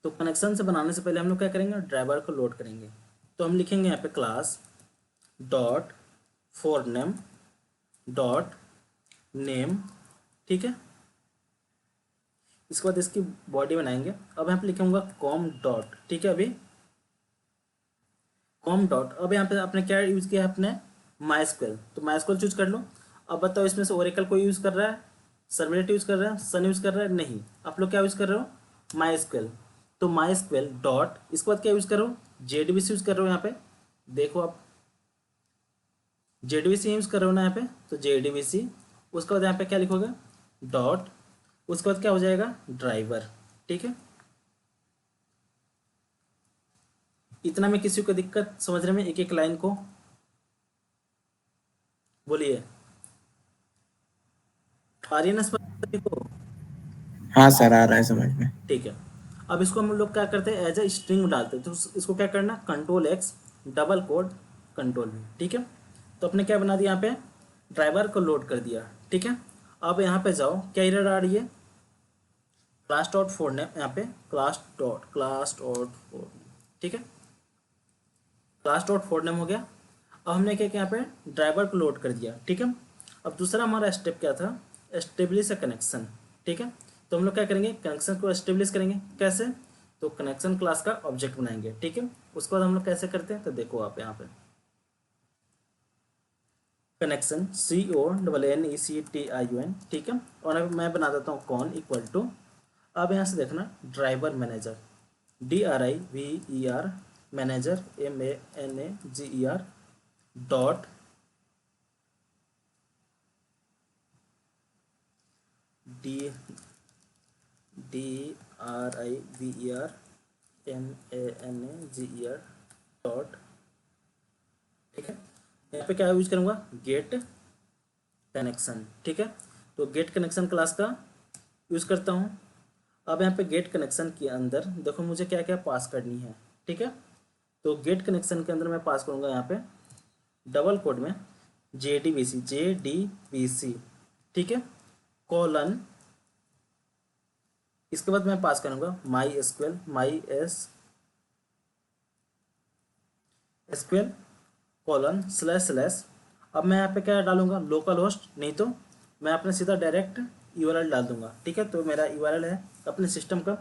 तो कनेक्शन से बनाने से पहले हम लोग क्या करेंगे, ड्राइवर को लोड करेंगे। तो हम लिखेंगे यहाँ पे class dot for name dot name. ठीक है, इसके बाद इसकी बॉडी बनाएंगे। अब यहाँ पे लिखूंगा कॉम डॉट। ठीक है, अभी कॉम डॉट, अब यहाँ पे आपने क्या यूज़ किया है, अपने माइस्क्वेल, तो माइस्क्वेल चूज कर लो। अब बताओ इसमें से ओरेकल कोई यूज़ कर रहा है, सर्वलेट यूज़ कर रहा है, सन यूज़ कर रहा है, नहीं, आप लोग क्या यूज़ कर रहे हो, माइस्क्वेल। तो माइस्क्वेल डॉट, इसके बाद क्या यूज़ कर रहे हो, JDBC यूज़ कर रहे हो। यहाँ पे देखो आप JDBC यूज़ कर रहे हो ना यहाँ पे, तो JDBC, उसके बाद यहाँ पे क्या लिखोगे, डॉट, उसके बाद क्या हो जाएगा, ड्राइवर। ठीक है, इतना में किसी को दिक्कत समझने में, एक एक लाइन को बोलिए, आ रही है ना समझ को? हाँ सर, आ रहा है समझ में। ठीक है, अब इसको हम लोग क्या करते हैं, एज ए स्ट्रिंग डालते हैं। तो इसको क्या करना, Ctrl+X डबल कोड Ctrl+V। ठीक है, तो अपने क्या बना दिया, यहाँ पे ड्राइवर को लोड कर दिया। ठीक है, अब यहाँ पे जाओ, क्या एरर आ रही है, क्लास डॉट फोर नेम, यहाँ पे क्लास डॉट फोर। ठीक है, क्लास डॉट फोर नेम हो गया। अब हमने क्या किया, यहाँ पे ड्राइवर को लोड कर दिया। ठीक है, अब दूसरा हमारा स्टेप क्या था, एस्टेब्लिश अ कनेक्शन। ठीक है, तो हम लोग क्या करेंगे, कनेक्शन को एस्टेब्लिश करेंगे। कैसे, तो कनेक्शन क्लास का ऑब्जेक्ट बनाएंगे। ठीक है, उसके बाद हम लोग कैसे करते हैं, तो देखो आप यहाँ पे कनेक्शन CONNECTION। ठीक है, और अब मैं बना देता हूँ कॉन इक्वल टू, अब यहाँ से देखना driver manager DRIVER manager MANAGER dot DRIVER MANAGER dot. ठीक है, यहाँ पे क्या यूज करूँगा, गेट कनेक्शन। ठीक है, तो गेट कनेक्शन क्लास का यूज़ करता हूँ। अब यहाँ पे गेट कनेक्शन के अंदर देखो मुझे क्या क्या पास करनी है। ठीक है, तो गेट कनेक्शन के अंदर मैं पास करूँगा यहाँ पे डबल कोड में JDBC। ठीक है, कॉलन, इसके बाद मैं पास करूँगा MySQL कॉलन // अब मैं यहाँ पे क्या डालूंगा, लोकल होस्ट, नहीं तो मैं अपने सीधा डायरेक्ट URL डाल दूंगा। ठीक है, तो मेरा URL है अपने सिस्टम का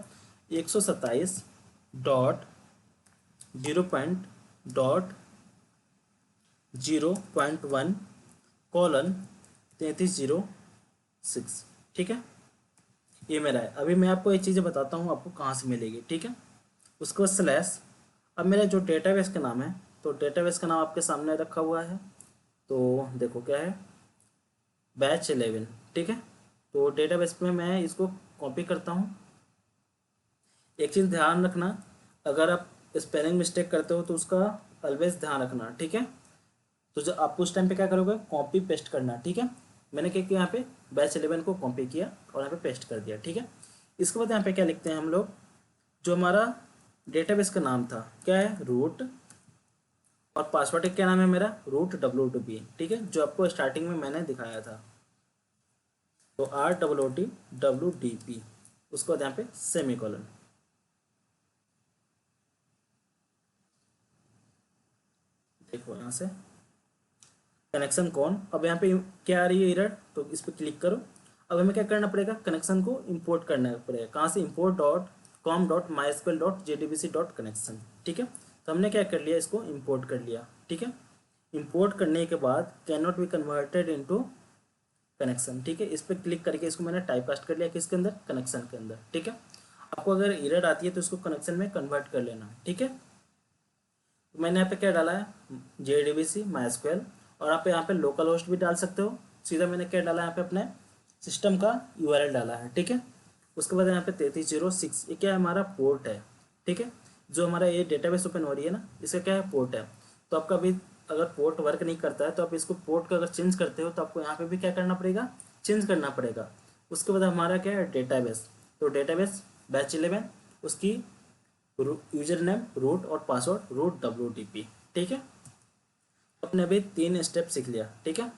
127.0.0.1 कॉलन 3306। ठीक है, ये मेरा है। अभी मैं आपको ये चीज़ें बताता हूँ आपको कहाँ से मिलेगी। ठीक है, उसको /। अब मेरा जो डेटाबेस का नाम है, तो डेटाबेस का नाम आपके सामने रखा हुआ है, तो देखो क्या है, बैच 11। ठीक है, तो डेटाबेस में मैं इसको कॉपी करता हूँ। एक चीज़ ध्यान रखना, अगर आप स्पेलिंग मिस्टेक करते हो तो उसका ऑलवेज ध्यान रखना। ठीक है, तो जो आप उस टाइम पे क्या करोगे, कॉपी पेस्ट करना। ठीक है, मैंने क्या किया, यहाँ पे बैच 11 को कॉपी किया और यहाँ पे पेस्ट कर दिया। ठीक है, इसके बाद यहाँ पे क्या लिखते हैं हम लोग, जो हमारा डेटाबेस का नाम था क्या है, रूट, और पासवर्ड क्या नाम है मेरा, रूट WTP। ठीक है, जो आपको स्टार्टिंग में मैंने दिखाया था, तो ROOT WTP, उसके बाद यहाँ पे सेमीकोलन। देखो यहाँ से कनेक्शन कौन, अब यहाँ पे क्या आ रही है एरर, तो इस पर क्लिक करो। अब हमें क्या करना पड़ेगा, कनेक्शन को इंपोर्ट करना पड़ेगा। कहाँ से, import dot com dot my S Q L dot J D B C dot connection. ठीक है, तो हमने क्या कर लिया, इसको इम्पोर्ट कर लिया। ठीक है, इम्पोर्ट करने के बाद can not be converted into connection. ठीक है, इस पर क्लिक करके इसको मैंने टाइप कास्ट कर लिया किसके अंदर, कनेक्शन के अंदर। ठीक है, आपको अगर एरर आती है तो इसको कनेक्शन में कन्वर्ट कर लेना। ठीक है, तो मैंने यहाँ पे क्या डाला है, जे डी बी सी माई एस क्यू एल, और आप यहाँ पे लोकल होस्ट भी डाल सकते हो। सीधा मैंने क्या डाला है, यहाँ पे अपने सिस्टम का यूआरएल डाला है। ठीक है, उसके बाद यहाँ पे 3306 ये क्या है, हमारा पोर्ट है। ठीक है, जो हमारा ये डेटाबेस ओपन हो रही है ना, इसका क्या है, पोर्ट है। तो आपका अभी अगर पोर्ट वर्क नहीं करता है तो आप इसको पोर्ट को अगर चेंज करते हो तो आपको यहाँ पे भी क्या करना पड़ेगा, चेंज करना पड़ेगा। उसके बाद हमारा क्या है, डेटाबेस। तो डेटाबेस बैच 11, उसकी यूजर नेम रूट और पासवर्ड रूट WTP। ठीक है, अपने अभी 3 स्टेप सीख लिया। ठीक है,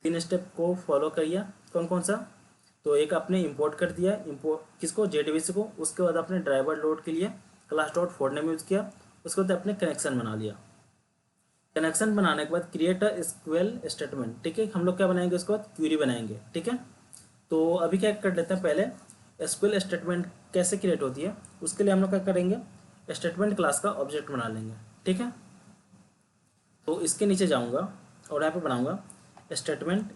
3 स्टेप को फॉलो करिए। कौन कौन सा, तो एक आपने इंपोर्ट कर दिया, इंपोर्ट किसको, JDBC को। उसके बाद आपने ड्राइवर लोड के लिए class dot four name use किया। उसके बाद आपने कनेक्शन बना लिया। कनेक्शन बनाने के बाद क्रिएट अ SQL स्टेटमेंट। ठीक है, हम लोग क्या बनाएंगे, उसके बाद क्यूरी बनाएंगे। ठीक है, तो अभी क्या कर लेते हैं, पहले SQL स्टेटमेंट कैसे क्रिएट होती है उसके लिए हम लोग क्या करेंगे, स्टेटमेंट क्लास का ऑब्जेक्ट बना लेंगे। ठीक है, तो इसके नीचे जाऊंगा और यहाँ पे बनाऊंगा स्टेटमेंट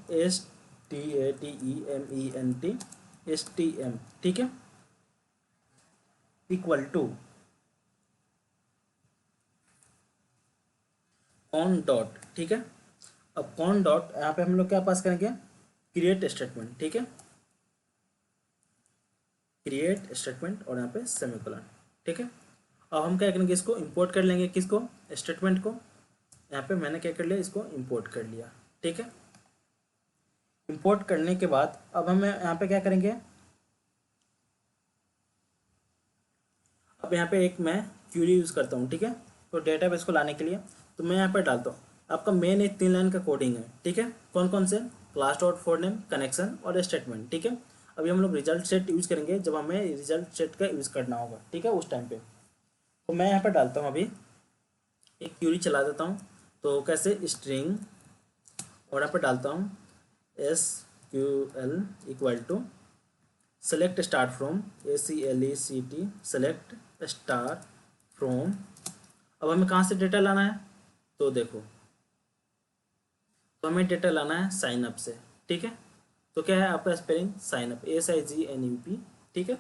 STATEMENT ठीक है, इक्वल टू कॉन डॉट। ठीक है, अब कॉन डॉट यहाँ पे हम लोग क्या पास करेंगे, क्रिएट स्टेटमेंट। ठीक है, क्रिएट स्टेटमेंट और यहाँ पे सेमीकोलन। ठीक है, अब हम क्या करेंगे, इसको इंपोर्ट कर लेंगे, किसको, स्टेटमेंट को। यहाँ पे मैंने क्या कर लिया, इसको इंपोर्ट कर लिया। ठीक है, इंपोर्ट करने के बाद अब हम यहाँ पे क्या करेंगे, अब यहाँ पे एक मैं क्यूरी यूज़ करता हूँ। ठीक है, तो डेटाबेस को लाने के लिए तो मैं यहाँ पे डालता हूँ, आपका मेन एक 3 लाइन का कोडिंग है। ठीक है, कौन कौन से, class dot four name, connection और स्टेटमेंट। ठीक है, अभी हम लोग रिजल्ट सेट यूज़ करेंगे जब हमें रिजल्ट सेट का यूज़ करना होगा। ठीक है, उस टाइम पे तो मैं यहाँ पे डालता हूँ, अभी एक क्यूरी चला देता हूँ। तो कैसे, स्ट्रिंग और यहाँ पे डालता हूँ SQL equal to select star from ACLECT select star from. अब हमें कहाँ से डेटा लाना है, तो देखो, तो हमें डेटा लाना है साइन अप से। ठीक है, तो क्या है आपका स्पेलिंग, साइन अप SIGNUP। ठीक है,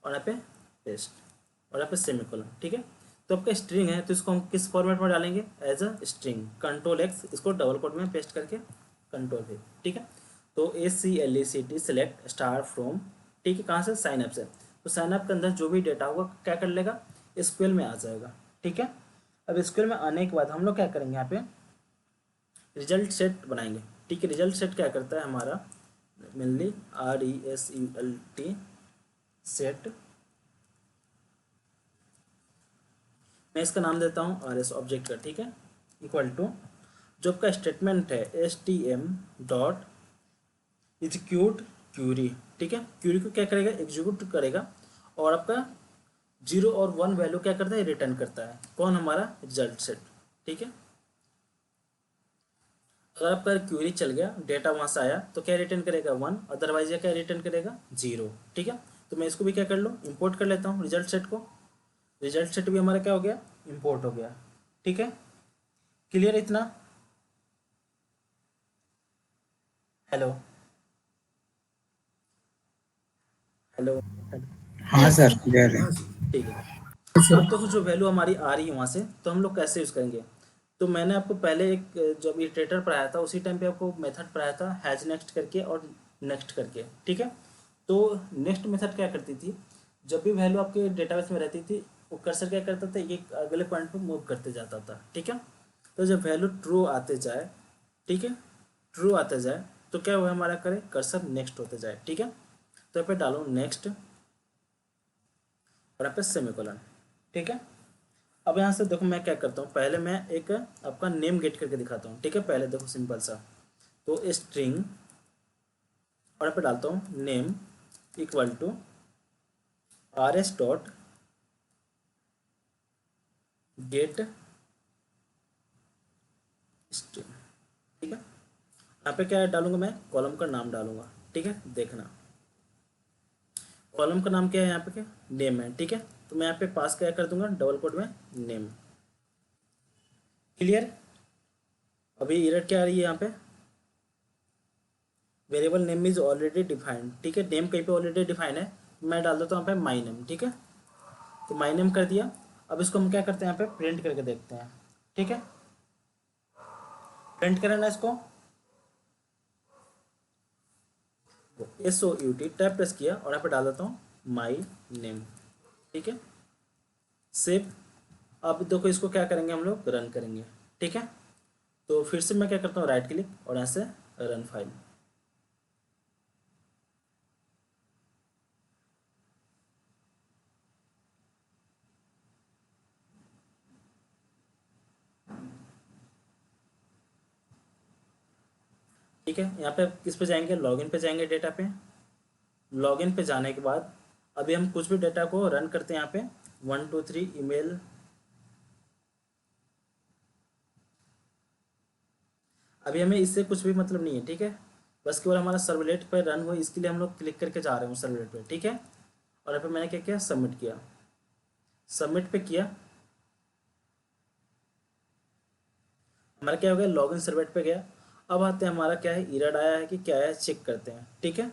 और यहाँ पे पेस्ट और यहाँ पे सेमीकोलन। ठीक है, तो आपका स्ट्रिंग है तो इसको हम किस फॉर्मेट में डालेंगे, एज अ स्ट्रिंग, Ctrl+X, इसको डबल कोट में पेस्ट करके Ctrl+V। ठीक है, तो ACLECT सेलेक्ट स्टार फ्रॉम। ठीक है, कहाँ से, साइन अप से। तो साइन अप के अंदर जो भी डेटा होगा क्या कर लेगा, SQL में आ जाएगा। ठीक है, अब SQL में आने के बाद हम लोग क्या करेंगे, यहाँ पे रिजल्ट सेट बनाएंगे। ठीक है, रिजल्ट सेट क्या करता है, हमारा मेनली RESULT सेट, मैं इसका नाम देता हूँ RS ऑब्जेक्ट का। ठीक है, इक्वल टू जो आपका स्टेटमेंट है STM डॉट एग्जीक्यूट क्यूरी। ठीक है, क्यूरी को क्या करेगा, एग्जीक्यूट करेगा और आपका 0 और 1 वैल्यू क्या करता है, रिटर्न करता है। कौन, हमारा रिजल्ट सेट। ठीक है, अगर आपका क्यूरी चल गया, डेटा वहाँ से आया तो क्या रिटर्न करेगा, 1, अदरवाइज या क्या रिटर्न करेगा, 0। ठीक है, तो मैं इसको भी क्या कर लूँ, इंपोर्ट कर लेता हूँ रिजल्ट सेट को। रिजल्ट सेट भी हमारा क्या हो गया, इंपोर्ट हो गया। ठीक है, क्लियर इतना, हेलो हेलो, हाँ सर, क्लियर है। ठीक है। अब देखो जो वैल्यू हमारी आ रही है वहाँ से, तो हम लोग कैसे यूज़ करेंगे। तो मैंने आपको पहले एक जब इटरेटर पढ़ाया था उसी टाइम पे आपको मेथड पढ़ाया था, हैज नेक्स्ट करके और नेक्स्ट करके। ठीक है, तो नेक्स्ट मेथड क्या करती थी, जब भी वैल्यू आपके डेटाबेस में रहती थी वो कर्सर क्या करता था, एक अगले पॉइंट पे मूव करते जाता था। ठीक है, तो जब वैल्यू ट्रू आते जाए, ठीक है, ट्रू आते जाए तो क्या हुआ, हमारा करे कर्सर नेक्स्ट होते जाए। ठीक है, तो यहाँ पे डालो नेक्स्ट और यहाँ पे सेमीकोलन। ठीक है, अब यहाँ से देखो मैं क्या करता हूँ, पहले मैं एक आपका नेम गेट करके दिखाता हूँ। ठीक है, पहले देखो सिंपल सा, तो स्ट्रिंग और यहाँ पे डालता हूँ name equal to RS dot get string. ठीक है, यहाँ पे क्या डालूंगा, मैं कॉलम का नाम डालूंगा। ठीक है, देखना कॉलम का नाम क्या है यहाँ पे, क्या नेम है, ठीक है। तो मैं यहाँ पे पास क्या कर दूंगा, डबल कोट में नेम। क्लियर। अभी एरर क्या आ रही है यहाँ पे, variable name is already defined, ठीक है। नेम कहीं पे ऑलरेडी डिफाइन है, मैं डाल देता हूँ यहाँ पे माई नेम, ठीक है। तो माई नेम कर दिया। अब इसको हम क्या करते हैं, यहाँ पे प्रिंट करके देखते हैं, ठीक है। प्रिंट करना इसको, SOUT टैब प्रेस किया और यहाँ पे डाल देता हूँ माई नेम, ठीक है। सेव। अब देखो इसको क्या करेंगे, हम लोग रन करेंगे, ठीक है। तो फिर से मैं क्या करता हूँ, राइट क्लिक और यहाँ से रन फाइल। ठीक है, यहाँ पे किस पे जाएंगे, लॉगिन पे जाएंगे, डेटा पे। लॉगिन पे जाने के बाद अभी हम कुछ भी डेटा को रन करते हैं यहाँ पे 1 2 3 ईमेल। अभी हमें इससे कुछ भी मतलब नहीं है, ठीक है। बस केवल हमारा सर्वलेट पर रन हो, इसके लिए हम लोग क्लिक करके जा रहे हैं सर्वलेट पे, ठीक है। और यहाँ पे मैंने क्या किया, सबमिट किया। सबमिट पे किया, हमारा क्या हो गया, लॉगिन सर्वलेट पे गया। अब आते हैं, हमारा क्या है, एरर आया है कि क्या है, चेक करते हैं, ठीक है।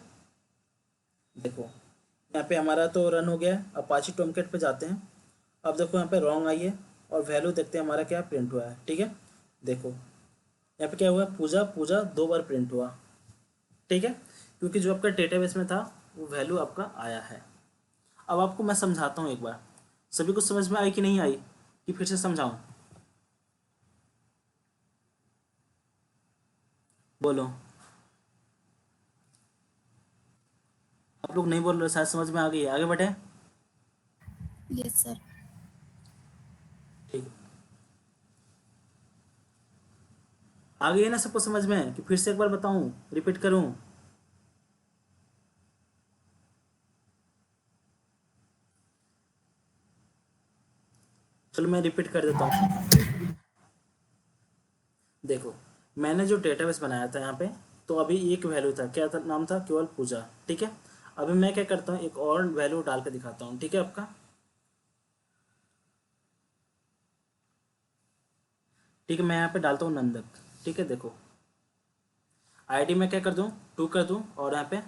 देखो यहाँ पे हमारा तो रन हो गया है। अपाची टॉमकेट पे जाते हैं। अब देखो यहाँ पे रॉन्ग आई है और वैल्यू देखते हैं हमारा क्या प्रिंट हुआ है, ठीक है। देखो यहाँ पे क्या हुआ, पूजा पूजा 2 बार प्रिंट हुआ, ठीक है। क्योंकि जो आपका डेटाबेस में था वो वैल्यू आपका आया है। अब आपको मैं समझाता हूँ एक बार, सभी कुछ समझ में आई कि नहीं आई, कि फिर से समझाऊँ, बोलो। आप लोग नहीं बोल रहे, शायद समझ में आ गई है, आगे बढ़े। Yes, sir. ठीक है, आ गई है ना सबको समझ में, कि फिर से एक बार बताऊं, रिपीट करूं। चलो मैं रिपीट कर देता हूँ। देखो मैंने जो डेटाबेस बनाया था यहाँ पे, तो अभी एक वैल्यू था, क्या था, नाम था केवल पूजा, ठीक है। अभी मैं क्या करता हूँ, एक और वैल्यू डाल के दिखाता हूँ, ठीक है आपका। ठीक है, मैं यहाँ पे डालता हूँ नंदक, ठीक है। देखो आईडी में क्या कर दूँ, 2 कर दूँ और यहाँ पे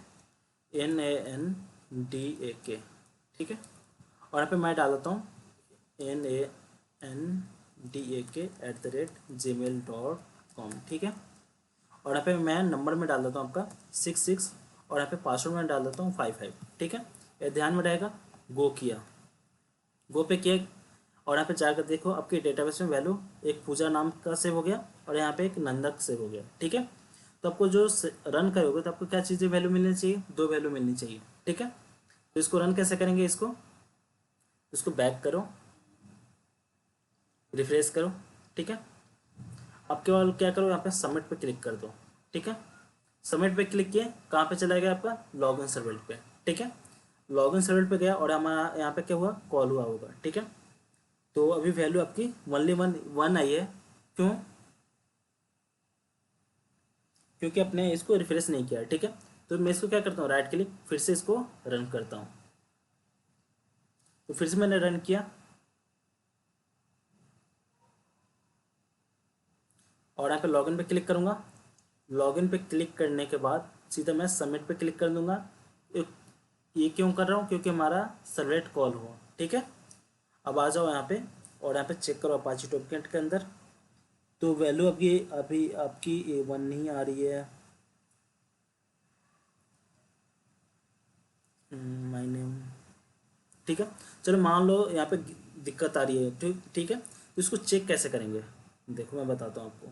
NANDAK, ठीक है। और यहाँ पे मैं डाल देता हूँ NANDAK@gmail.com, ठीक है। और यहाँ पे मैं नंबर में डाल देता हूँ आपका 66 और यहाँ पे पासवर्ड में डाल देता हूँ 55, ठीक है। ये ध्यान में रहेगा। गो किया, गो पे किया और यहाँ पे जाकर देखो आपके डेटाबेस में वैल्यू एक पूजा नाम का सेव हो गया और यहाँ पे एक नंदक सेव हो गया, ठीक है। तो आपको जो रन करोगे तो आपको क्या चीज़ें वैल्यू मिलनी चाहिए, 2 वैल्यू मिलनी चाहिए, ठीक है। तो इसको रन कैसे करेंगे, इसको बैक करो, रिफ्रेश करो, ठीक है। अब केवल क्या करो, यहाँ पे सबमिट पे क्लिक कर दो, ठीक है। सबमिट पे क्लिक किए, कहाँ पे चला गया आपका, लॉगिन सर्वलेट पे, ठीक है। लॉगिन सर्वलेट पे गया और हमारा यहाँ पे क्या हुआ, कॉल हुआ होगा, ठीक है। तो अभी वैल्यू आपकी ओनली वन आई है, क्यों, क्योंकि आपने इसको रिफ्रेश नहीं किया, ठीक है। तो मैं इसको क्या करता हूँ, राइट क्लिक, फिर से इसको रन करता हूँ। तो फिर से मैंने रन किया और यहाँ पे लॉगिन पे क्लिक करूँगा। लॉगिन पे क्लिक करने के बाद सीधा मैं सबमिट पे क्लिक कर दूंगा। ये क्यों कर रहा हूँ, क्योंकि हमारा सर्वलेट कॉल हो, ठीक है। अब आ जाओ यहाँ पे और यहाँ पे चेक करो अपाची टॉमकेट के अंदर, तो वैल्यू अभी आपकी A1 नहीं आ रही है। माय नेम, ठीक है। चलो मान लो यहाँ पे दिक्कत आ रही है, ठीक ठीक है। तो इसको चेक कैसे करेंगे, देखो मैं बताता हूँ आपको।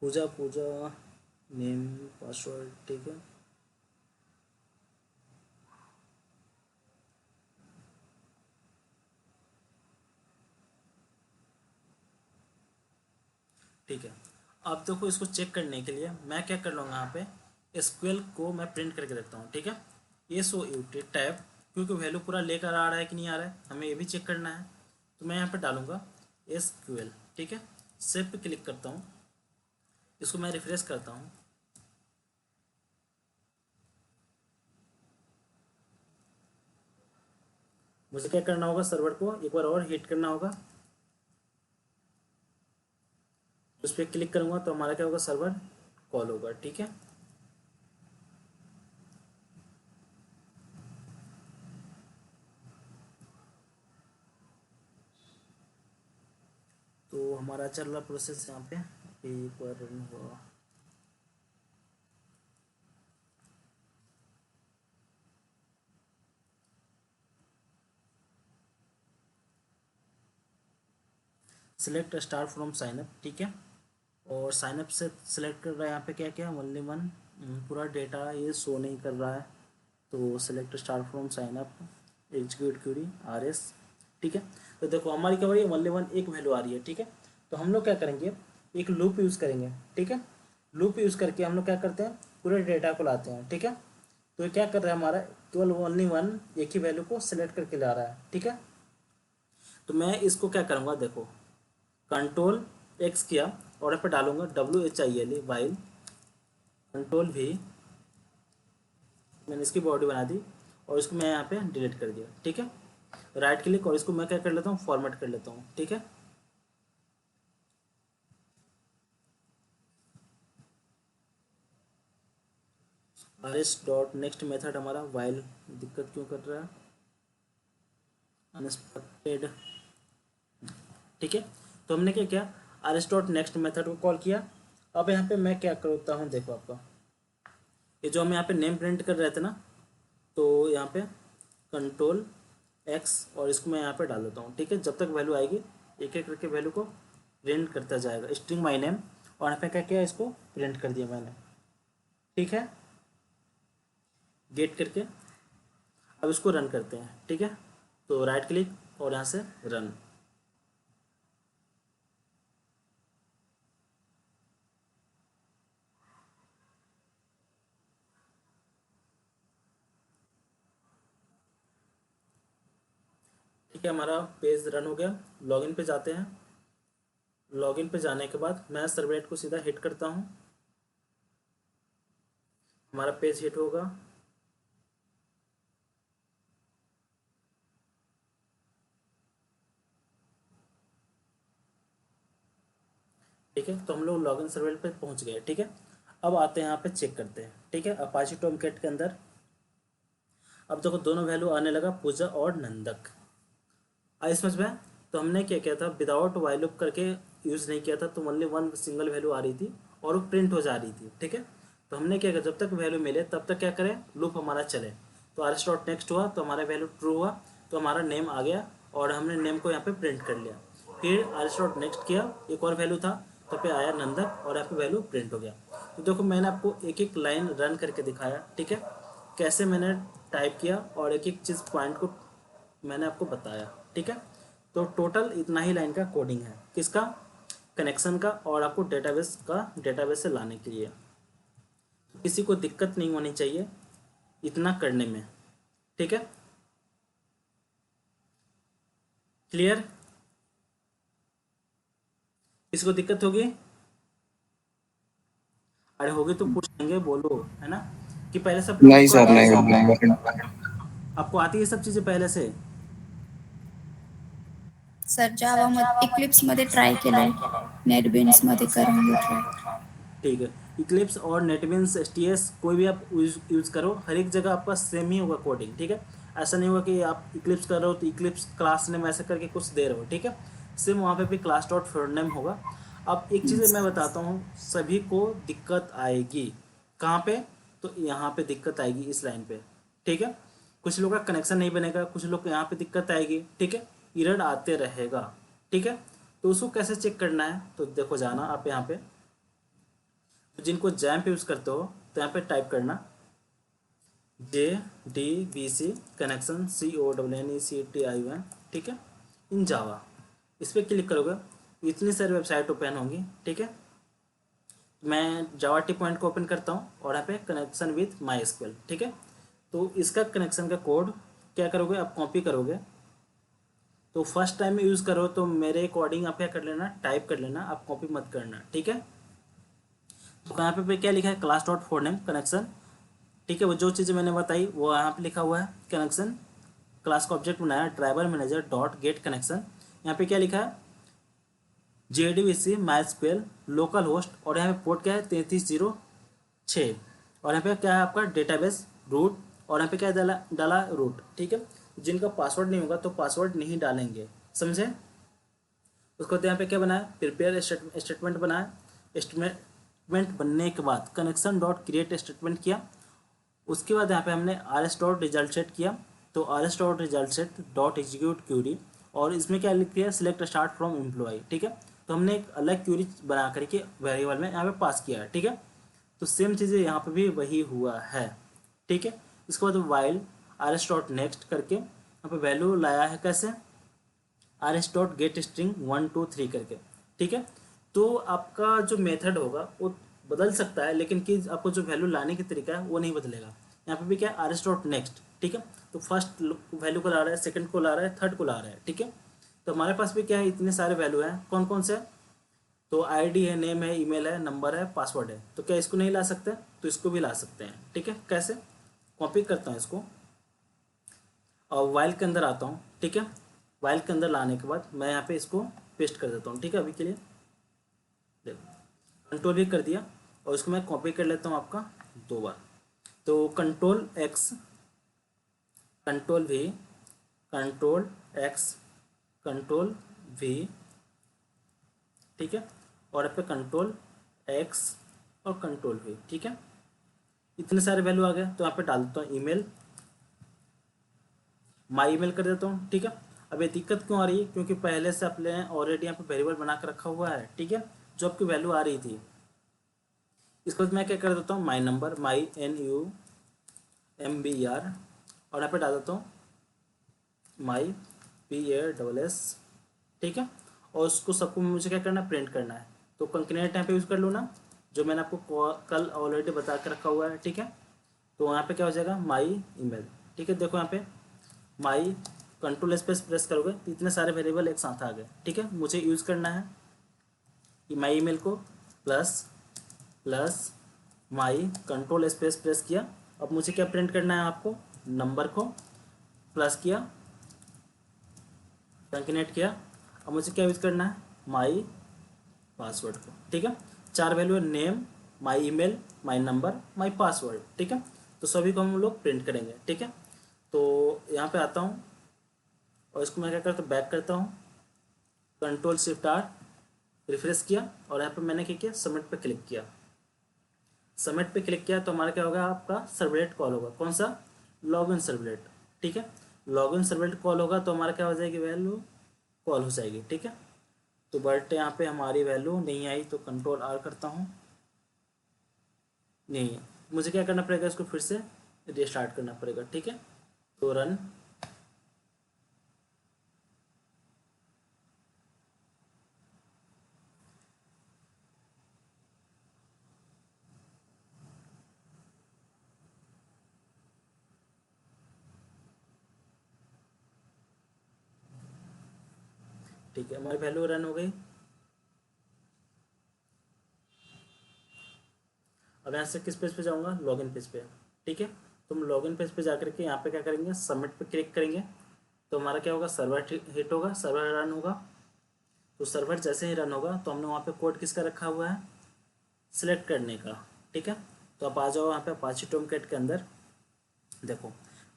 पूजा पूजा नेम पासवर्ड, ठीक है। ठीक है, अब देखो इसको चेक करने के लिए मैं क्या कर लूँगा, यहाँ पे एसक्यूएल को मैं प्रिंट करके देखता हूँ, ठीक है। SOUT टैब, क्योंकि वैल्यू पूरा लेकर आ रहा है कि नहीं आ रहा है, हमें ये भी चेक करना है। तो मैं यहाँ पे डालूँगा SQL, ठीक है। सेव पे क्लिक करता हूँ, इसको मैं रिफ्रेश करता हूँ। मुझे क्या करना होगा, सर्वर को एक बार और हिट करना होगा, उस पर क्लिक करूँगा तो हमारा क्या होगा, सर्वर कॉल होगा। ठीक है, तो हमारा चल रहा प्रोसेस यहाँ पे एक बार रन हुआ। Select star from sign up. ठीक है, और साइनअप से सिलेक्ट कर रहा है यहाँ पे क्या क्या, ओनली वन, पूरा डेटा ये शो नहीं कर रहा है, तो select star from sign up, execute query RS। ठीक है, तो देखो हमारी क्या हो रही है, ओनली वन एक वैल्यू आ रही है। ठीक है, तो हम लोग क्या करेंगे, एक लूप यूज़ करेंगे। ठीक है, लूप यूज़ करके हम लोग क्या करते हैं, पूरे डेटा को लाते हैं। ठीक है, तो ये क्या कर रहा है, हमारा केवल ओनली वन एक ही वैल्यू को सिलेक्ट करके ला रहा है। ठीक है, तो मैं इसको क्या करूँगा, देखो Ctrl+X किया और यहाँ पे डालूंगा WHILE वाइल, Ctrl+V, मैंने इसकी बॉडी बना दी और इसको मैं यहाँ पे डिलीट कर दिया। ठीक है, राइट क्लिक और इसको मैं क्या कर लेता हूँ, फॉर्मेट कर लेता हूँ। ठीक है, RS.next मेथड हमारा वाइल दिक्कत क्यों कर रहा है, अनएक्सपेक्टेड। ठीक है, तो हमने क्या किया, RS.next मेथड को कॉल किया। अब यहाँ पे मैं क्या करता हूँ, देखो आपका ये जो हम यहाँ पे नेम प्रिंट कर रहे थे ना, तो यहाँ पे Ctrl+X और इसको मैं यहाँ पे डाल देता हूँ। ठीक है, जब तक वैल्यू आएगी एक एक करके वैल्यू को प्रिंट करता जाएगा, स्ट्रिंग माई नेम, और यहाँ पे क्या किया, इसको प्रिंट कर दिया मैंने। ठीक है, गेट करके अब इसको रन करते हैं। ठीक है, तो राइट क्लिक और यहाँ से रन। ठीक है, हमारा पेज रन हो गया। लॉगिन पे जाते हैं। लॉगिन पे जाने के बाद मैं सर्वलेट को सीधा हिट करता हूँ, हमारा पेज हिट होगा। ठीक है, तो हम लोग लॉगिन सर्वलेट पे पहुँच गए। ठीक है, अब आते हैं यहाँ पे चेक करते हैं। ठीक है, अपाची टॉमकैट के अंदर अब देखो दोनों वैल्यू आने लगा, पूजा और नंदक। आई समझ में। तो हमने क्या किया था, विदाउट वाइल लूप करके यूज़ नहीं किया था, तो ओनली वन सिंगल वैल्यू आ रही थी और वो प्रिंट हो जा रही थी। ठीक है, तो हमने क्या किया, जब तक वैल्यू मिले तब तक क्या करें, लूप हमारा चले। तो RS.next हुआ तो हमारा वैल्यू ट्रू हुआ, तो हमारा नेम आ गया और हमने नेम को यहाँ पे प्रिंट कर लिया। फिर RS.next किया, एक और वैल्यू था तो पे आया नंदक और यहाँ पे वैल्यू प्रिंट हो गया। तो देखो मैंने आपको एक एक लाइन रन करके दिखाया। ठीक है, कैसे मैंने टाइप किया और एक एक चीज़ पॉइंट को मैंने आपको बताया। ठीक है, तो टोटल इतना ही लाइन का कोडिंग है, किसका, कनेक्शन का, और आपको डेटाबेस से लाने के लिए। किसी को दिक्कत नहीं होनी चाहिए इतना करने में। ठीक है, क्लियर। किसी को दिक्कत होगी, अरे होगी तो पूछ लेंगे, बोलो, है ना, कि पहले सब नहीं सर, नहीं। आपको आती है सब चीज़ें पहले से। सर जावा मध्ये इक्लिप्स मध्ये ट्राय केलंय, नेटबीन्स मध्ये करूंगी ट्राय। ठीक है, इक्लिप्स और नेटबीन्स STS कोई भी आप यूज़ करो, हर एक जगह आपका सेम ही होगा कोडिंग। ठीक है, ऐसा नहीं होगा कि आप इक्लिप्स कर रहे हो तो इक्लिप्स क्लास नेम ऐसे करके कुछ दे रहे हो। ठीक है, सेम वहाँ पे भी क्लास डॉट फॉर नेम होगा। अब एक चीज़ मैं बताता हूँ, सभी को दिक्कत आएगी। कहाँ पे, तो यहाँ पे दिक्कत आएगी इस लाइन पे। ठीक है, कुछ लोग का कनेक्शन नहीं बनेगा, कुछ लोग को यहाँ पे दिक्कत आएगी। ठीक है, एरर आते रहेगा। ठीक है, तो उसको कैसे चेक करना है, तो देखो जाना आप यहाँ पे, तो जिनको जैम्प यूज़ करते हो तो यहाँ पे टाइप करना JDBC कनेक्शन CONNECTION। ठीक है, इन जावा, इस पर क्लिक करोगे इतनी सारी वेबसाइट ओपन होंगी। ठीक है, मैं जावा टी पॉइंट को ओपन करता हूँ और यहाँ पे कनेक्शन विथ MySQL। ठीक है, तो इसका कनेक्शन का कोड क्या करोगे, आप कॉपी करोगे। तो फर्स्ट टाइम यूज़ करो तो मेरे अकॉर्डिंग आप क्या कर लेना, टाइप कर लेना, आप कॉपी मत करना। ठीक है, तो यहाँ पे क्या लिखा है, class dot for name connection. ठीक है, वो जो चीज़ें मैंने बताई वो यहाँ पे लिखा हुआ है, कनेक्शन क्लास का ऑब्जेक्ट बनाया driver manager dot get connection. यहाँ पे क्या लिखा है JDBC MySQL लोकल होस्ट और यहाँ पे पोर्ट क्या है 3306 और यहाँ पे क्या है आपका डेटाबेस रूट और यहाँ पे क्या डाला डाला रूट। ठीक है, जिनका पासवर्ड नहीं होगा तो पासवर्ड नहीं डालेंगे, समझे। उसको तो यहाँ पे क्या बनाया प्रिपेयर स्टेटमेंट बनाया। स्टेटमेंट बनने के बाद कनेक्शन डॉट क्रिएट स्टेटमेंट किया। उसके बाद यहाँ पे हमने RS डॉट रिजल्ट सेट किया, तो RS dot result set dot execute query और इसमें क्या लिख दिया सिलेक्ट स्टार्ट फ्रॉम एम्प्लॉय। ठीक है, तो हमने एक अलग क्यूरी बना करके वेरिएबल में यहाँ पे पास किया है। ठीक है, तो सेम चीज़ें यहाँ पे भी वही हुआ है। ठीक है, इसके बाद वाइल RS डॉट नेक्स्ट करके यहाँ पे वैल्यू लाया है कैसे RS डॉट गेट स्ट्रिंग 1 2 3 करके। ठीक है, तो आपका जो मेथड होगा वो बदल सकता है, लेकिन कि आपको जो वैल्यू लाने की तरीका है वो नहीं बदलेगा। यहाँ पे भी क्या है RS डॉट नेक्स्ट। ठीक है, तो फर्स्ट वैल्यू को ला रहा है, सेकंड को ला रहा है, थर्ड को ला रहा है। ठीक है, तो हमारे पास भी क्या है इतने सारे वैल्यू हैं, कौन कौन से, तो ID है, नेम है, ईमेल है, नंबर है, पासवर्ड है। तो क्या इसको नहीं ला सकते, तो इसको भी ला सकते हैं। ठीक है, कैसे, कॉपी करता हूँ इसको और वाइल के अंदर आता हूँ। ठीक है, वाइल के अंदर लाने के बाद मैं यहाँ पे इसको पेस्ट कर देता हूँ। ठीक है, अभी के लिए देखो कंट्रोल भी कर दिया और इसको मैं कॉपी कर लेता हूँ आपका 2 बार। तो control X control V control X control V। ठीक है, और यहाँ पे कंट्रोल X और कंट्रोल V। ठीक है, इतने सारे वैल्यू आ गए, तो यहाँ पे डाल देता हूँ ईमेल, माई ईमेल कर देता हूँ। ठीक है, अब ये दिक्कत क्यों आ रही है, क्योंकि पहले से आपने ऑलरेडी यहाँ पे वेरिएबल बना कर रखा हुआ है। ठीक है, जो आपकी वैल्यू आ रही थी, इसको मैं क्या कर देता हूँ माई नंबर MyNUMBR और यहाँ पे डाल देता हूँ MyPASS। ठीक है, और उसको सबको मुझे क्या करना है प्रिंट करना है, तो कंकरेंट यहाँ पे यूज़ कर लो ना, जो मैंने आपको कल ऑलरेडी बता कर रखा हुआ है। ठीक है, तो यहाँ पे क्या हो जाएगा माई ईमेल। ठीक है, देखो यहाँ पे माई कंट्रोल स्पेस प्रेस करोगे तो इतने सारे वेरिएबल एक साथ आ गए। ठीक है, मुझे यूज़ करना है माई ईमेल को plus plus my control space press किया। अब मुझे क्या प्रिंट करना है, आपको नंबर को प्लस किया, कंकेनेट किया। अब मुझे क्या यूज़ करना है माई पासवर्ड को। ठीक है, 4 वैल्यू है, name, my email, my number, my password. ठीक है, तो सभी को हम लोग प्रिंट करेंगे। ठीक है, तो यहाँ पे आता हूँ और इसको मैं क्या करता हूँ बैक करता हूँ, कंट्रोल शिफ्ट R रिफ्रेश किया और यहाँ पे मैंने क्या किया सबमिट पे क्लिक किया। सबमिट पे क्लिक किया तो हमारा क्या होगा आपका सर्वलेट कॉल होगा, कौन सा लॉगिन सर्वलेट। ठीक है, लॉगिन सर्वलेट कॉल होगा तो हमारा क्या हो जाएगी वैल्यू कॉल हो जाएगी। ठीक है, तो बट यहाँ पे हमारी वैल्यू नहीं आई, तो कंट्रोल R करता हूँ, नहीं मुझे क्या करना पड़ेगा इसको फिर से रीस्टार्ट करना पड़ेगा। ठीक है, तो रन ठीक है, हमारी वैल्यू रन हो गई। अब यहाँ से किस पेज पे जाऊँगा लॉगिन पेज पे। ठीक है, तो हम लॉगिन पेज पे जा करके यहाँ पे क्या करेंगे सबमिट पे क्लिक करेंगे, तो हमारा क्या होगा सर्वर हिट होगा, सर्वर रन होगा। तो सर्वर जैसे ही रन होगा तो हमने वहाँ पे कोड किसका रखा हुआ है सिलेक्ट करने का। ठीक है, तो आप आ जाओ यहाँ पे अपाची टॉमकैट के अंदर, देखो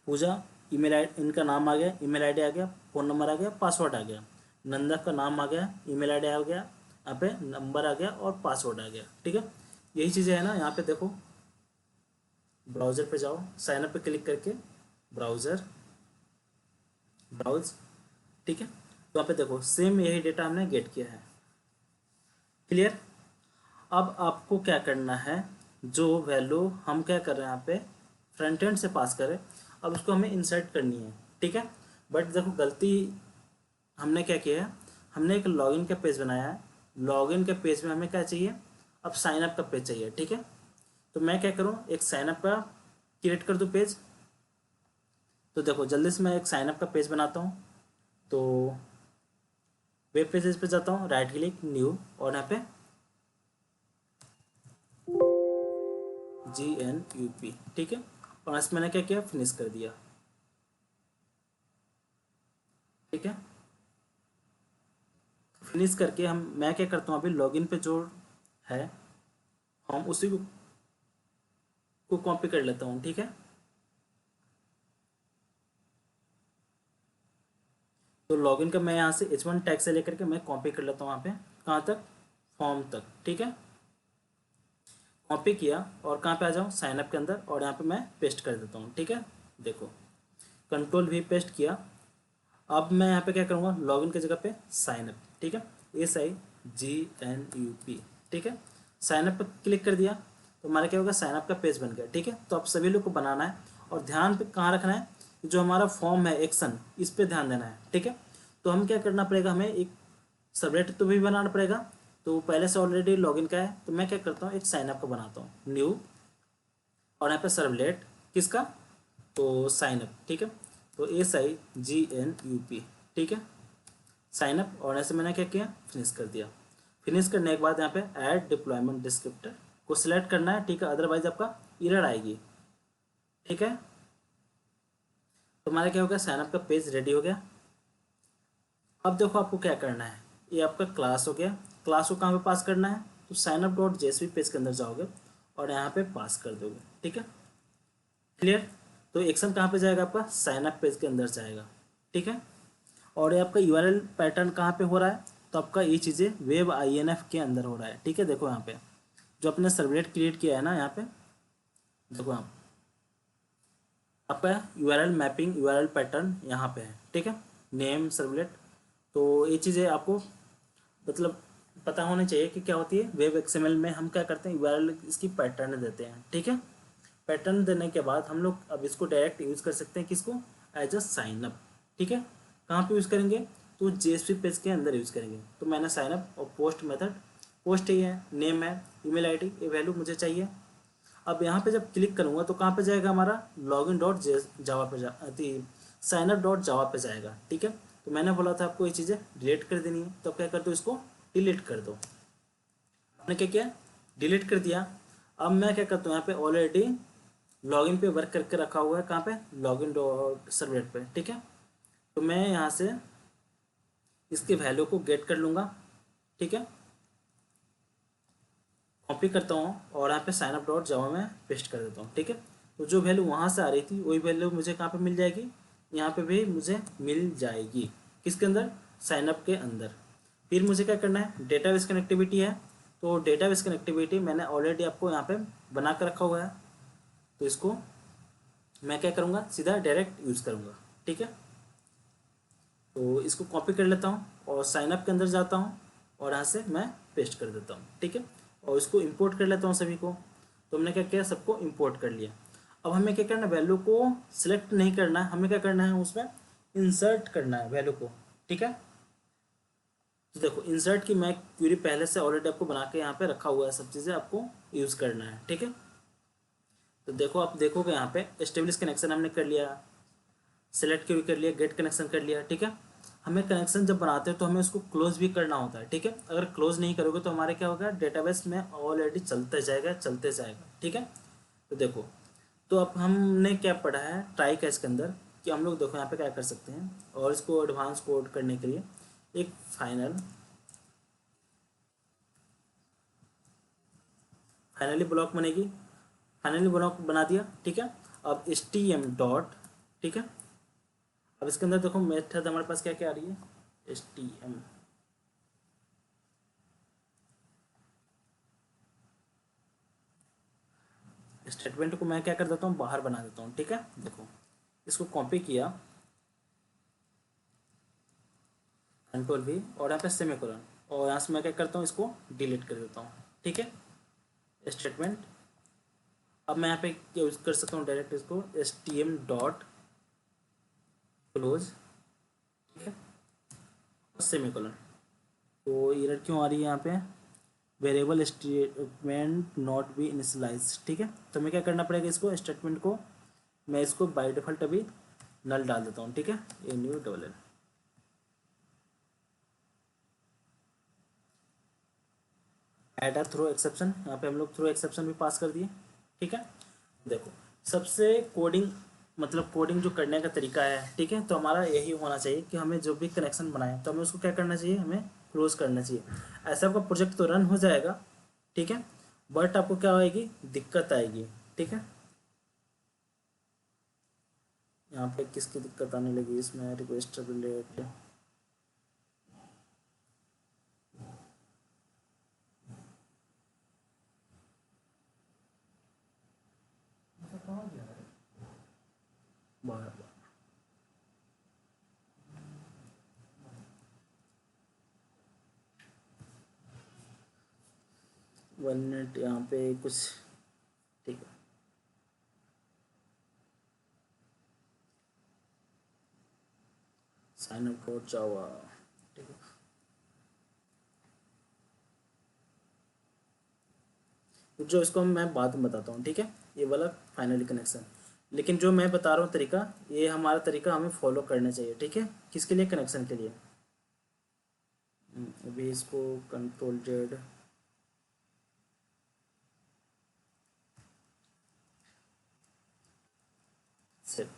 पूजा ईमेल आई इनका नाम आ गया, ईमेल आईडी आ गया, फ़ोन नंबर आ गया, पासवर्ड आ गया, नंदा का नाम आ गया, ईमेल आईडी आ गया, यहाँ पे नंबर आ गया और पासवर्ड आ गया। ठीक है, यही चीज़ें है ना। यहाँ पे देखो ब्राउज़र पे जाओ, साइनअप पे क्लिक करके ब्राउज़र ब्राउज। ठीक है, तो यहाँ पे देखो सेम यही डेटा हमने गेट किया है। क्लियर, अब आपको क्या करना है, जो वैल्यू हम क्या कर रहे हैं यहाँ पे फ्रंट एंड से पास करें, अब उसको हमें इंसर्ट करनी है। ठीक है, बट देखो गलती हमने क्या किया है, हमने एक लॉगिन का पेज बनाया है, लॉगिन के पेज में हमें क्या चाहिए अब साइनअप का पेज चाहिए। ठीक है, तो मैं क्या करूँ एक साइनअप का क्रिएट कर दूँ पेज। तो देखो जल्दी से मैं एक साइनअप का पेज बनाता हूँ, तो वेब पेजेस पे जाता हूँ, राइट क्लिक न्यू और यहाँ पे GNUP। ठीक है, और इसमें मैंने क्या किया फिनिश कर दिया। ठीक है। फिनिश करके मैं क्या करता हूँ, अभी लॉगिन पे जो है हम उसी को कॉपी कर लेता हूँ। ठीक है, तो लॉगिन का मैं यहाँ से H1 टैग से लेकर के मैं कॉपी कर लेता हूँ वहाँ पे, कहाँ तक, फॉर्म तक। ठीक है, कॉपी किया और कहाँ पे आ जाऊँ, साइन अप के अंदर, और यहाँ पे मैं पेस्ट कर देता हूँ। ठीक है, देखो कंट्रोल भी पेस्ट किया। अब मैं यहाँ पे क्या करूँगा, लॉगिन की जगह पे साइन अप। ठीक है, SIGNUP। ठीक है, साइन अप पर क्लिक कर दिया तो हमारा क्या होगा, साइन अप का पेज बन गया। ठीक है, तो आप सभी लोग को बनाना है और ध्यान पे कहाँ रखना है, जो हमारा फॉर्म है एक्शन, इस पे ध्यान देना है। ठीक है, तो हम क्या करना पड़ेगा, हमें एक सबरेट तो भी बनाना पड़ेगा। तो पहले से ऑलरेडी लॉगिन का है, तो मैं क्या करता हूँ, एक साइन अप का बनाता हूँ, न्यू, और यहाँ पे सर्वलेट किसका, तो साइन अप। ठीक है, तो SIGNUP। ठीक है, साइन अप, और ऐसे मैंने क्या किया, फिनिश कर दिया। फिनिश करने के बाद यहाँ पे ऐड डिप्लॉयमेंट डिस्क्रिप्टर को सिलेक्ट करना है। ठीक है, अदरवाइज आपका एरर आएगी। ठीक है, तो हमारा क्या हो गया, साइन अप का पेज रेडी हो गया। अब देखो आपको क्या करना है, ये आपका क्लास हो गया। क्लास को कहाँ पे पास करना है, तो signup.jsp पेज के अंदर जाओगे और यहाँ पे पास कर दोगे। ठीक है, क्लियर। तो एक्शन कहाँ पे जाएगा, आपका साइन अप पेज के अंदर जाएगा। ठीक है, और ये आपका URL पैटर्न कहाँ पे हो रहा है, तो आपका ये चीज़ें वेब INF के अंदर हो रहा है। ठीक है, देखो यहाँ पे जो अपने सर्वलेट क्रिएट किया है ना, यहाँ पे देखो आप, आपका URL मैपिंग, URL पैटर्न यहाँ पे है। ठीक है, नेम सर्वलेट, तो ये चीज़ें आपको मतलब पता होना चाहिए कि क्या होती है। वेब XML में हम क्या करते हैं, URL इसकी पैटर्न देते हैं। ठीक है, पैटर्न देने के बाद हम लोग अब इसको डायरेक्ट यूज़ कर सकते हैं, किसको, एज अ साइन अप। ठीक है, कहाँ पे यूज़ करेंगे, तो JSP पेज के अंदर यूज़ करेंगे। तो मैंने साइन अप और पोस्ट मेथड, पोस्ट ही है, नेम है, ईमेल ID, ये वैल्यू मुझे चाहिए। अब यहाँ पे जब क्लिक करूँगा तो कहाँ पे जाएगा, हमारा लॉगिन डॉट जावा पे साइन अप डॉट जावा पे जाएगा। ठीक है, तो मैंने बोला था आपको ये चीज़ें डिलीट कर देनी है, तो क्या कर दो, इसको डिलीट कर दो। आपने क्या किया, डिलीट कर दिया। अब मैं क्या करता हूँ, यहाँ पे ऑलरेडी लॉगिन पे वर्क करके रखा हुआ है, कहाँ पे, लॉगिन डॉट सर्वलेट पे। ठीक है, तो मैं यहाँ से इसके वैल्यू को गेट कर लूँगा। ठीक है, कॉपी करता हूँ और यहाँ पे साइन अप डॉट जावा में पेस्ट कर देता हूँ। ठीक है, तो जो वैल्यू वहाँ से आ रही थी वही वैल्यू मुझे कहाँ पे मिल जाएगी, यहाँ पे भी मुझे मिल जाएगी। किसके अंदर, साइन अप के अंदर। फिर मुझे क्या करना है, डेटाबेस कनेक्टिविटी है, तो डेटाबेस कनेक्टिविटी मैंने ऑलरेडी आपको यहाँ पे बना कर रखा हुआ है, तो इसको मैं क्या करूँगा, सीधा डायरेक्ट यूज़ करूँगा। ठीक है, तो इसको कॉपी कर लेता हूँ और साइन अप के अंदर जाता हूँ और यहाँ से मैं पेस्ट कर देता हूँ। ठीक है, और इसको इंपोर्ट कर लेता हूँ सभी को। तो हमने क्या किया, सबको इंपोर्ट कर लिया। अब हमें क्या करना है, वैल्यू को सिलेक्ट नहीं करना है, हमें क्या करना है, उसमें इंसर्ट करना है वैल्यू को। ठीक है, तो देखो इंसर्ट की मैं क्वेरी पहले से ऑलरेडी आपको बना के यहाँ पे रखा हुआ है, सब चीज़ें आपको यूज़ करना है। ठीक है, तो देखो आप देखोगे यहाँ पे एस्टेब्लिश कनेक्शन हमने कर लिया, सेलेक्ट क्यू कर लिया, गेट कनेक्शन कर लिया। ठीक है, हमें कनेक्शन जब बनाते हैं तो हमें उसको क्लोज भी करना होता है। ठीक है, अगर क्लोज नहीं करोगे तो हमारे क्या होगा, डेटाबेस में ऑलरेडी चलते जाएगा चलते जाएगा। ठीक है, तो देखो, तो अब हमने क्या पढ़ा है ट्राई कैश के अंदर, कि हम लोग देखो यहाँ पे क्या कर सकते हैं, और इसको एडवांस कोड करने के लिए एक फाइनली ब्लॉक बनेगी, फाइनली ब्लॉक बना दिया। ठीक है, अब HTM डॉट, ठीक है, अब इसके अंदर देखो मेथड हमारे पास क्या क्या आ रही है, HTM, स्टेटमेंट को मैं क्या कर देता हूँ, बाहर बना देता हूँ। ठीक है, देखो इसको कॉपी किया, कंट्रोल V, और यहाँ पे सेमीकोलन, और यहाँ से मैं क्या करता हूँ, इसको डिलीट कर देता हूँ। ठीक है, स्टेटमेंट, अब मैं यहाँ पे क्या यूज़ कर सकता हूँ, डायरेक्ट इसको HTM डॉट क्लोज, ठीक है, सेमीकोलन। तो एरर क्यों आ रही है यहाँ पे, variable statement not be initialize. ठीक है, तो मैं क्या करना पड़ेगा, इसको स्टेटमेंट को मैं इसको बाय डिफ़ॉल्ट अभी नल डाल देता हूँ। ठीक है, NULL, ऐड थ्रो एक्सेप्शन, यहाँ पे हम लोग थ्रो एक्सेप्शन भी पास कर दिए। ठीक है, देखो सबसे कोडिंग मतलब कोडिंग जो करने का तरीका है, ठीक है। तो हमारा यही होना चाहिए कि हमें जो भी कनेक्शन बनाए तो हमें उसको क्या करना चाहिए, हमें क्लोज करना चाहिए। ऐसे आपका प्रोजेक्ट तो रन हो जाएगा, ठीक है, बट आपको क्या आएगी, दिक्कत आएगी, ठीक है। यहाँ पे किसकी दिक्कत आने लगी इसमें, रिक्वेस्ट रिलेट, बार 1 मिनट यहाँ पे कुछ, ठीक है। साइन अप कोड जावा, ठीक है। जो इसको मैं बाद में बताता हूँ, ठीक है, ये वाला फाइनली कनेक्शन। लेकिन जो मैं बता रहा हूँ तरीका, ये हमारा तरीका हमें फॉलो करना चाहिए, ठीक है। किसके लिए, कनेक्शन के लिए। अभी इसको कंट्रोल जेड, सेट।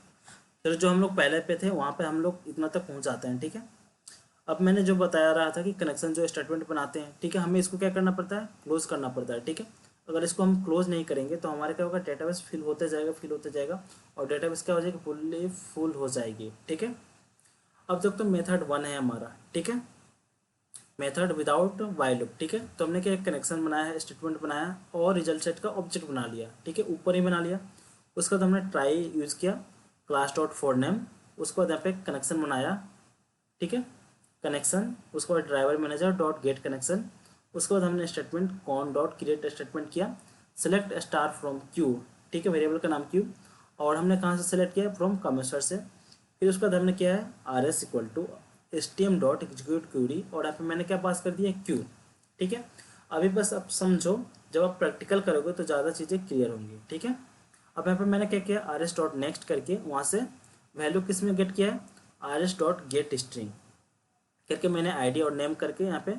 फिर जो हम लोग पहले पे थे वहाँ पे हम लोग इतना तक पहुँच जाते हैं, ठीक है। अब मैंने जो बताया रहा था कि कनेक्शन जो स्टेटमेंट बनाते हैं, ठीक है, हमें इसको क्या करना पड़ता है, क्लोज करना पड़ता है, ठीक है। अगर इसको हम क्लोज नहीं करेंगे तो हमारे क्या होगा, डेटाबेस फिल होते जाएगा, फिल होते जाएगा, और डेटाबेस क्या हो जाएगी, फुल्ली फुल हो जाएगी, ठीक है। अब तक तो मेथड 1 है हमारा, ठीक है, मेथड विदाउट वाइल लूप, ठीक है। तो हमने क्या, कनेक्शन बनाया है, स्टेटमेंट बनाया और रिजल्ट सेट का ऑब्जेक्ट बना लिया, ठीक है, ऊपर ही बना लिया। उसके बाद हमने ट्राई यूज़ किया, क्लास डॉट फॉर नेम। उसके बाद यहाँ पे कनेक्शन बनाया, ठीक है, कनेक्शन। उसके बाद driver manager dot get connection. उसके बाद हमने statement cone dot create statement किया, सेलेक्ट स्टार फ्रॉम क्यू, ठीक है, वेरिएबल का नाम क्यू, और हमने कहाँ से सेलेक्ट किया, फ्रॉम कमेसर से। फिर उसके बाद हमने किया है R S equal to S T M dot execute query, और यहाँ पे मैंने क्या पास कर दिया, क्यू, ठीक है। अभी बस अब समझो, जब आप प्रैक्टिकल करोगे तो ज़्यादा चीज़ें क्लियर होंगी, ठीक है। अब यहाँ पे मैंने क्या किया, आर एस डॉट नेक्स्ट करके वहाँ से वैल्यू किस में गेट किया है, R S dot get string करके मैंने आईडी और नेम करके यहाँ पे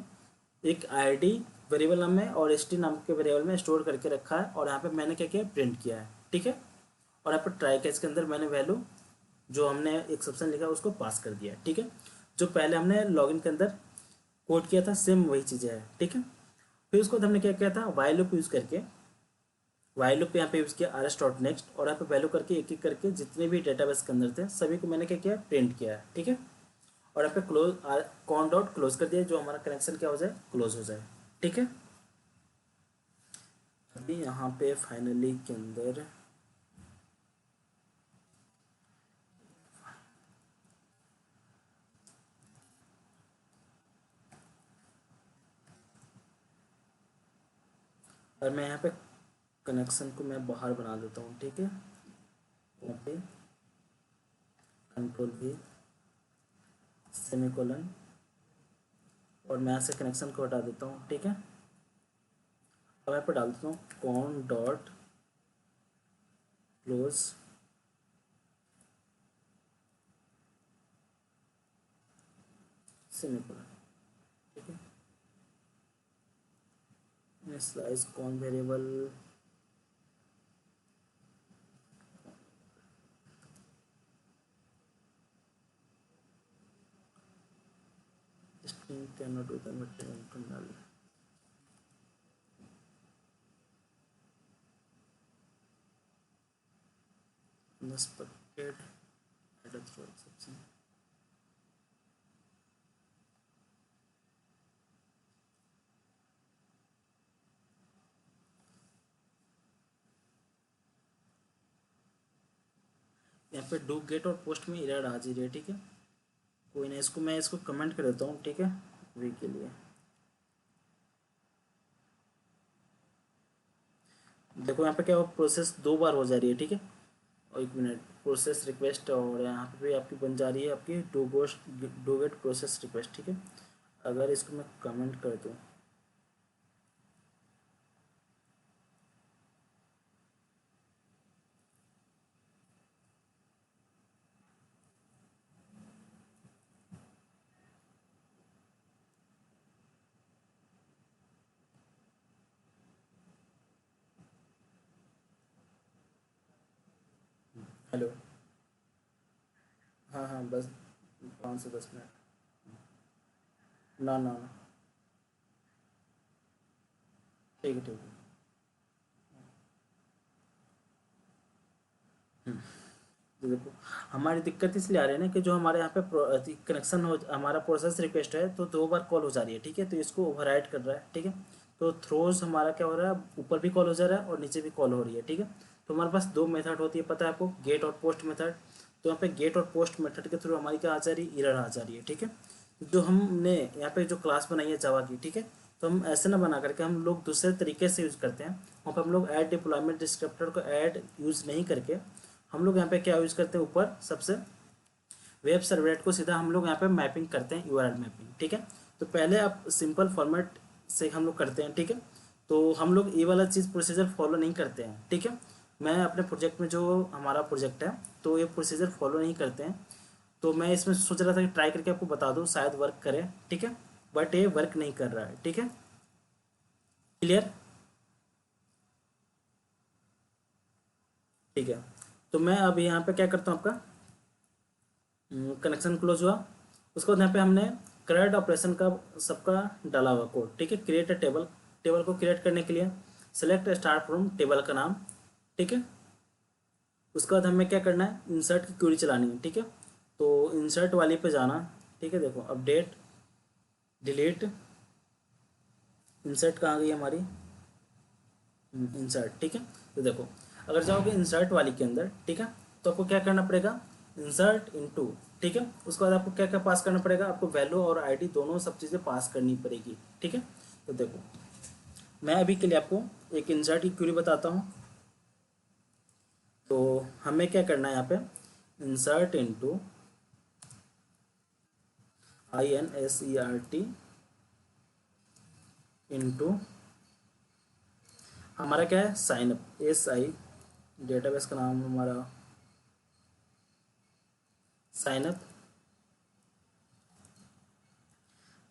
एक आईडी वेरिएबल नाम में और एस टी नाम के वेरिएबल में स्टोर करके रखा है, और यहाँ पे मैंने क्या किया, प्रिंट किया है, ठीक है। और यहाँ पर ट्राई केस के अंदर मैंने वैल्यू जो हमने एक्सेप्शन लिखा उसको पास कर दिया, ठीक है। जो पहले हमने लॉगिन के अंदर कोड किया था सेम वही चीज़ें है, ठीक है। फिर उसको हमने क्या किया था, वाइल लूप यूज़ करके, वाइल लूप यहाँ पे यूज़ किया आर एस डॉट नेक्स्ट, और यहाँ पे वैल्यू करके एक एक करके जितने भी डेटाबेस के अंदर थे सभी को मैंने क्या किया, प्रिंट किया है, ठीक है। और यहाँ पे क्लोज, कॉन डॉट क्लोज कर दिया, जो हमारा कनेक्शन क्या हो जाए, क्लोज हो जाए, ठीक है। अभी यहाँ पे फाइनली के अंदर और मैं यहाँ पे कनेक्शन को मैं बाहर बना देता हूँ, ठीक है। यहाँ पे कंट्रोल भी, सेमीकोलन, और मैं यहाँ से कनेक्शन को हटा देता हूँ, ठीक है। अब यहाँ पे डाल देता हूँ कॉन डॉट क्लोज, सेमीकोलन, ठीक है। Slice con variable, string cannot do the material internal, unexpected added through exception। यहाँ पे डू गेट और पोस्ट में एरर आ जी रही है, ठीक है। कोई नहीं, इसको मैं इसको कमेंट कर देता हूँ, ठीक है, वी के लिए। देखो यहाँ पे क्या प्रोसेस 2 बार हो जा रही है, ठीक है। और 1 मिनट, प्रोसेस रिक्वेस्ट, और यहाँ पे भी आपकी बन जा रही है आपकी डू गेट प्रोसेस रिक्वेस्ट, ठीक है। अगर इसको मैं कमेंट कर दूँ, हेलो, हाँ हाँ बस 5 से 10 मिनट। ना ना ना, ठीक है ठीक है। तो देखो हमारी दिक्कत इसलिए आ रही है ना कि जो हमारे यहाँ पे कनेक्शन हो, हमारा प्रोसेस रिक्वेस्ट है तो 2 बार कॉल हो जा रही है, ठीक है, तो इसको ओवरराइड कर रहा है, ठीक है। तो थ्रोज हमारा क्या हो रहा है, ऊपर भी कॉल हो जा रहा है और नीचे भी कॉल हो रही है, ठीक है। तो हमारे पास 2 मेथड होती है, पता है आपको, गेट और पोस्ट मेथड। तो यहाँ पे गेट और पोस्ट मेथड के थ्रू हमारी क्या आ जा रही है, एरर आ जा रही है, ठीक है। जो हमने यहाँ पे जो क्लास बनाई है जावा की, ठीक है, तो हम ऐसे ना बना करके हम लोग दूसरे तरीके से यूज़ करते हैं। वहाँ पर हम लोग ऐड डिप्लॉयमेंट डिस्क्रिप्टर को ऐड यूज़ नहीं करके हम लोग यहाँ पे क्या यूज़ करते हैं, ऊपर सबसे वेब सर्वलेट को सीधा हम लोग यहाँ पे मैपिंग करते हैं, यूआरएल मैपिंग, ठीक है। तो पहले आप सिंपल फॉर्मेट से हम लोग करते हैं, ठीक है। तो हम लोग ये वाला चीज़ प्रोसीजर फॉलो नहीं करते हैं, ठीक है। मैं अपने प्रोजेक्ट में, जो हमारा प्रोजेक्ट है, तो ये प्रोसीजर फॉलो नहीं करते हैं। तो मैं इसमें सोच रहा था कि ट्राई करके आपको बता दूँ, शायद वर्क करे, ठीक है। बट ये वर्क नहीं कर रहा है, ठीक है। क्लियर, ठीक है। तो मैं अब यहाँ पे क्या करता हूँ, आपका कनेक्शन क्लोज हुआ। उसके बाद यहाँ पे हमने क्रिएट ऑपरेशन का सबका डाला हुआ कोड, ठीक है। क्रिएट अ टेबल, टेबल को क्रिएट करने के लिए सेलेक्ट स्टार्ट फ्रॉम टेबल का नाम, ठीक है। उसके बाद हमें क्या करना है, इंसर्ट की क्वेरी चलानी है, ठीक है। तो इंसर्ट वाली पे जाना, ठीक है। देखो अपडेट डिलीट, इंसर्ट कहाँ गई हमारी, इंसर्ट, ठीक है। तो देखो अगर जाओगे इंसर्ट वाली के अंदर, ठीक है, तो आपको क्या करना पड़ेगा, इंसर्ट इनटू, ठीक है। उसके बाद आपको क्या क्या पास करना पड़ेगा, आपको वैल्यू और आईडी दोनों सब चीज़ें पास करनी पड़ेगी, ठीक है। तो देखो मैं अभी के लिए आपको एक इंसर्ट की क्वेरी बताता हूँ। तो हमें क्या करना है यहाँ पे, इंसर्ट इनटू INSERT इनटू हमारा क्या है, साइन अप, SI, डेटाबेस का नाम हमारा साइन अप।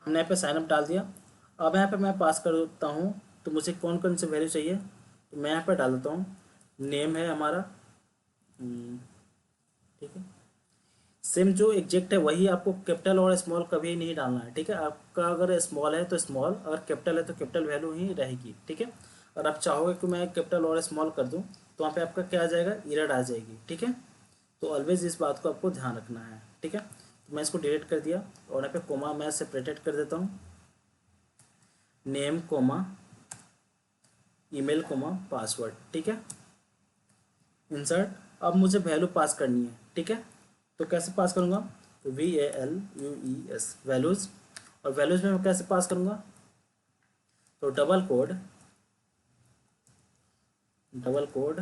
हमने यहाँ पे साइन अप डाल दिया। अब यहाँ पे मैं पास कर देता हूँ, तो मुझे कौन कौन से वैल्यू चाहिए, तो मैं यहाँ पे डाल देता हूँ, नेम है हमारा, ठीक है। सेम जो एग्जैक्ट है वही आपको कैपिटल और स्मॉल कभी नहीं डालना है, ठीक है। आपका अगर स्मॉल है तो स्मॉल, अगर कैपिटल है तो कैपिटल वैल्यू ही रहेगी, ठीक है। और आप चाहोगे कि मैं कैपिटल और स्मॉल कर दूँ, तो वहाँ पे आपका क्या आ जाएगा, एरर आ जाएगी, ठीक है। तो ऑलवेज इस बात को आपको ध्यान रखना है, ठीक है। तो मैं इसको डिलीट कर दिया और यहाँ पे कोमा मैं सेपरेटेड कर देता हूँ, name comma email comma password, ठीक है। इंसर्ट, अब मुझे वैल्यू पास करनी है, ठीक है। तो कैसे पास करूँगा, VALUES वैल्यूज़, और वैल्यूज़ में मैं कैसे पास करूँगा, तो डबल कोड, डबल कोड,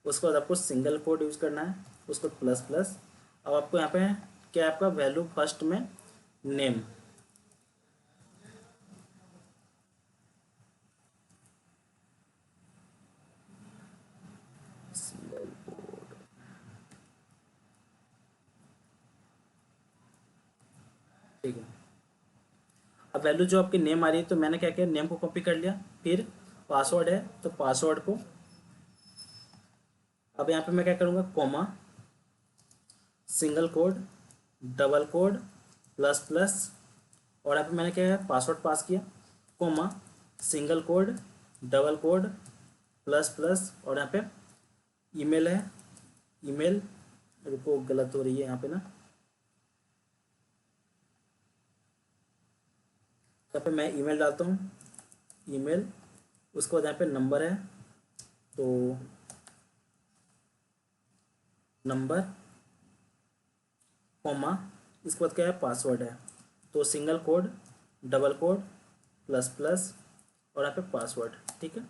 उसके बाद आपको सिंगल कोड यूज़ करना है, उसको प्लस प्लस। अब आपको यहाँ पे क्या है, आपका वैल्यू फर्स्ट में नेम, ठीक है। अब वैल्यू जो आपकी नेम आ रही है, तो मैंने क्या किया, नेम को कॉपी कर लिया। फिर पासवर्ड है तो पासवर्ड को, अब यहाँ पे मैं क्या करूँगा, comma, single quote, double quote, plus plus, और यहाँ पे मैंने क्या है, पासवर्ड पास किया, comma, single quote, double quote, plus plus, और यहाँ पे ईमेल है, ईमेल, रुको गलत हो रही है यहाँ पे ना, यहाँ पे मैं ईमेल डालता हूँ, ईमेल, उसके बाद यहाँ पे नंबर है, तो नंबर, कॉमा, इसके बाद क्या है, पासवर्ड है, तो single quote, double quote, plus plus, और यहाँ पे पासवर्ड, ठीक है।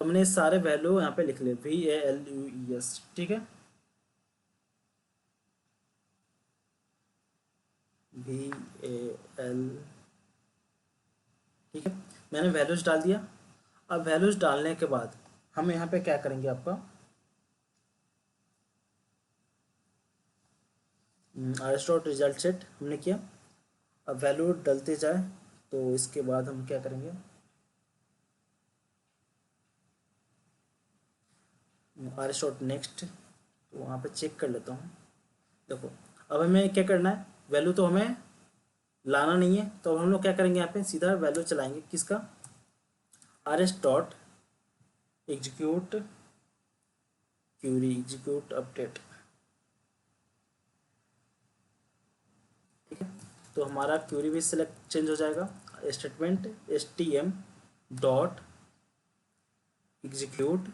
हमने सारे वैल्यू यहाँ पे लिख लिए, VALUES, ठीक है, VAL, ठीक है। मैंने वैल्यूज डाल दिया। अब वैल्यूज डालने के बाद हम यहाँ पे क्या करेंगे, आपका डॉट रिजल्ट सेट हमने किया। अब वैल्यू डलते जाए, तो इसके बाद हम क्या करेंगे, डॉट नेक्स्ट, तो वहाँ पे चेक कर लेता हूँ। देखो अब हमें क्या करना है, वैल्यू तो हमें लाना नहीं है, तो हम लोग क्या करेंगे, यहाँ पे सीधा वैल्यू चलाएंगे किसका, rs dot execute query execute update. ठीक है, तो हमारा क्यूरी भी सिलेक्ट चेंज हो जाएगा। Statement stm dot execute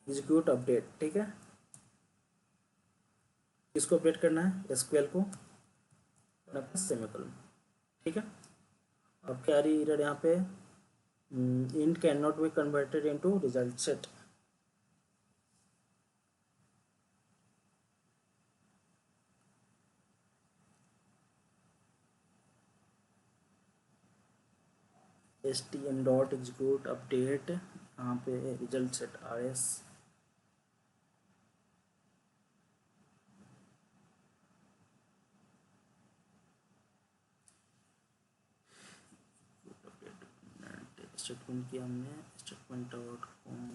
execute update. ठीक है, किसको अपडेट करना है, एसक्यूएल को, सेमीकोलन। ठीक है, अब क्या आ रही एरर यहाँ पे, int can not be converted into result set. stm dot execute update, यहाँ पे रिजल्ट सेट rs। स्टेटमेंट किया हमने, स्टेटमेंट डॉट कॉम,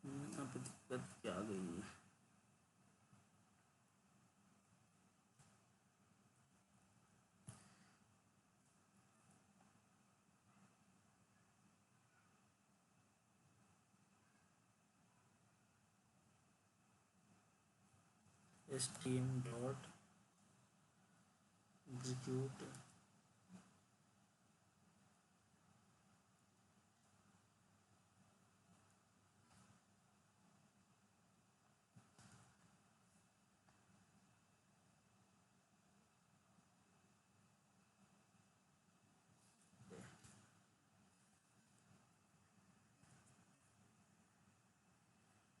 यहाँ पे दिक्कत क्या आ गई, stm डॉट एग्जीक्यूट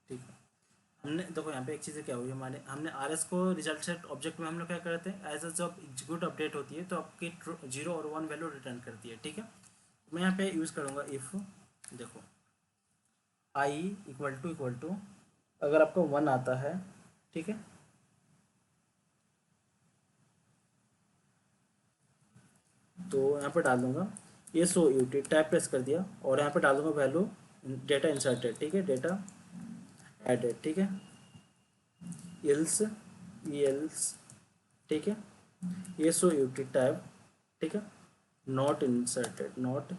ठीक है। हमने देखो यहाँ पे एक चीज़ क्या हुई हमारे, हमने आर एस को रिजल्ट सेट ऑब्जेक्ट में हम लोग क्या करते हैं, एज जब एग्जीक्यूट अपडेट होती है तो आपकी 0 और 1 वैल्यू रिटर्न करती है। ठीक है, मैं यहाँ पे यूज़ करूँगा इफ़, देखो आई इक्वल टू अगर आपको 1 आता है, ठीक है, तो यहाँ पे डाल दूंगा ये so U T, tab press कर दिया और यहाँ पे डाल दूंगा वैल्यू डेटा इंसर्टेड। ठीक है, डेटा एडेड। ठीक है, इल्स एल्स, ठीक है, ये सो यू टी टैब, ठीक है, नॉट इंसर्टेड, नॉट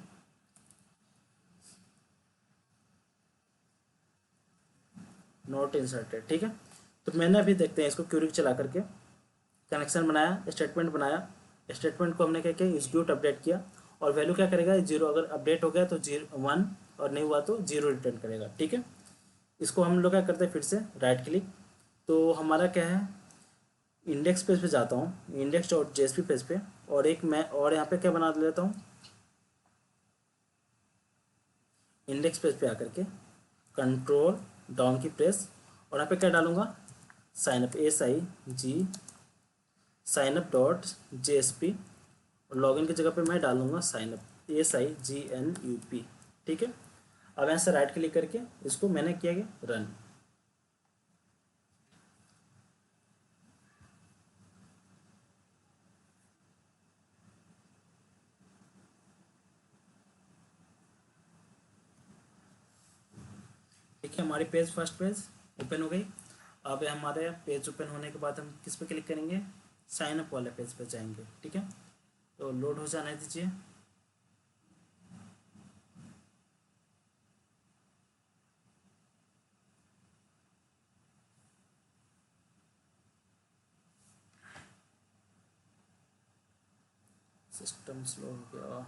इंसर्टेड। ठीक है, तो मैंने अभी देखते हैं इसको क्यूरी चला करके, कनेक्शन बनाया, स्टेटमेंट बनाया, स्टेटमेंट को हमने क्या किया, एग्जीक्यूट अपडेट किया और वैल्यू क्या करेगा, 0 अगर अपडेट हो गया तो 1 और नहीं हुआ तो 0 रिटर्न करेगा। ठीक है, इसको हम लोग क्या करते हैं, फिर से राइट क्लिक, तो हमारा क्या है, इंडेक्स पेज पे जाता हूँ, इंडेक्स डॉट जेएसपी पेज पे, और एक मैं और यहाँ पे क्या बना लेता हूँ, इंडेक्स पेज पे आकर के कंट्रोल डाउन की प्रेस और यहाँ पे क्या डालूंगा, sign up SIG sign up dot JSP और लॉगिन की जगह पे मैं डालूंगा साइनअप SIGNUP। ठीक है, अब यहाँ से राइट क्लिक करके इसको मैंने किया गया रन। ठीक है, हमारी फर्स्ट पेज ओपन हो गई। अब हमारे पेज ओपन होने के बाद हम किस पे क्लिक करेंगे, साइन अप वाले पेज पे जाएंगे। ठीक है, तो लोड हो जाने दीजिए। सिस्टम स्लो हो गया।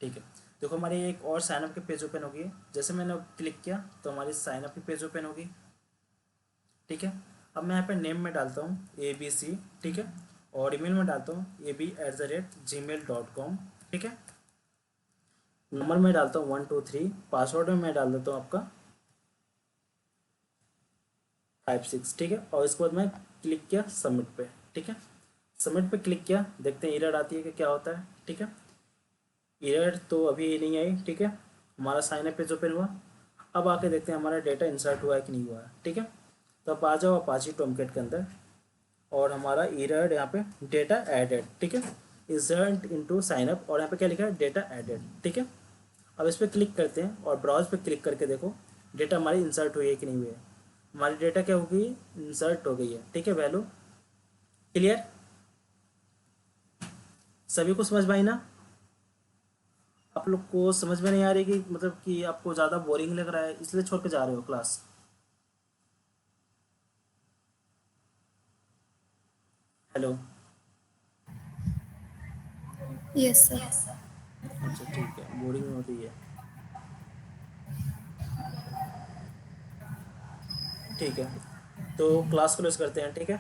ठीक है, देखो हमारी एक और साइनअप की पेज ओपन होगी, जैसे मैंने क्लिक किया तो हमारी साइनअप की पेज ओपन होगी। ठीक है, अब मैं यहाँ पे नेम में डालता हूँ ABC। ठीक है, और ईमेल में डालता हूँ ab@gmail.com। ठीक है, नंबर में डालता हूँ 1 2 3, पासवर्ड में मैं डाल देता हूँ आपका 5 6, ठीक है। और इसके बाद मैं क्लिक किया सबमिट पे, ठीक है। सबमिट पे क्लिक किया, देखते हैं एरर आती है कि क्या होता है, ठीक है। एरर तो अभी नहीं आई, ठीक है। हमारा साइन अप पेज ओपन हुआ। अब आके देखते हैं हमारा डेटा इंसर्ट हुआ है कि नहीं हुआ है, ठीक है। तो अब आ जाओ अपाची टॉमकैट के अंदर और हमारा एरर यहाँ पे डेटा एडेड, ठीक है। इंसर्ट इनटू साइन अप, और यहाँ पे क्या लिखा है, डेटा एडेड, ठीक है। अब इस पर क्लिक करते हैं और ब्राउज पे क्लिक करके देखो डेटा हमारी इंसर्ट हुई है कि नहीं हुई है। हमारी डेटा क्या हो गई, इंसर्ट हो गई है, ठीक है। वैल्यू क्लियर, सभी को समझ में आई ना। आप लोग को समझ में नहीं आ रही कि मतलब कि आपको ज़्यादा बोरिंग लग रहा है इसलिए छोड़ के जा रहे हो क्लास। Hello, yes sir. अच्छा ठीक है, बोरिंग हो रही है, ठीक है। तो क्लास क्लोज करते हैं, ठीक है।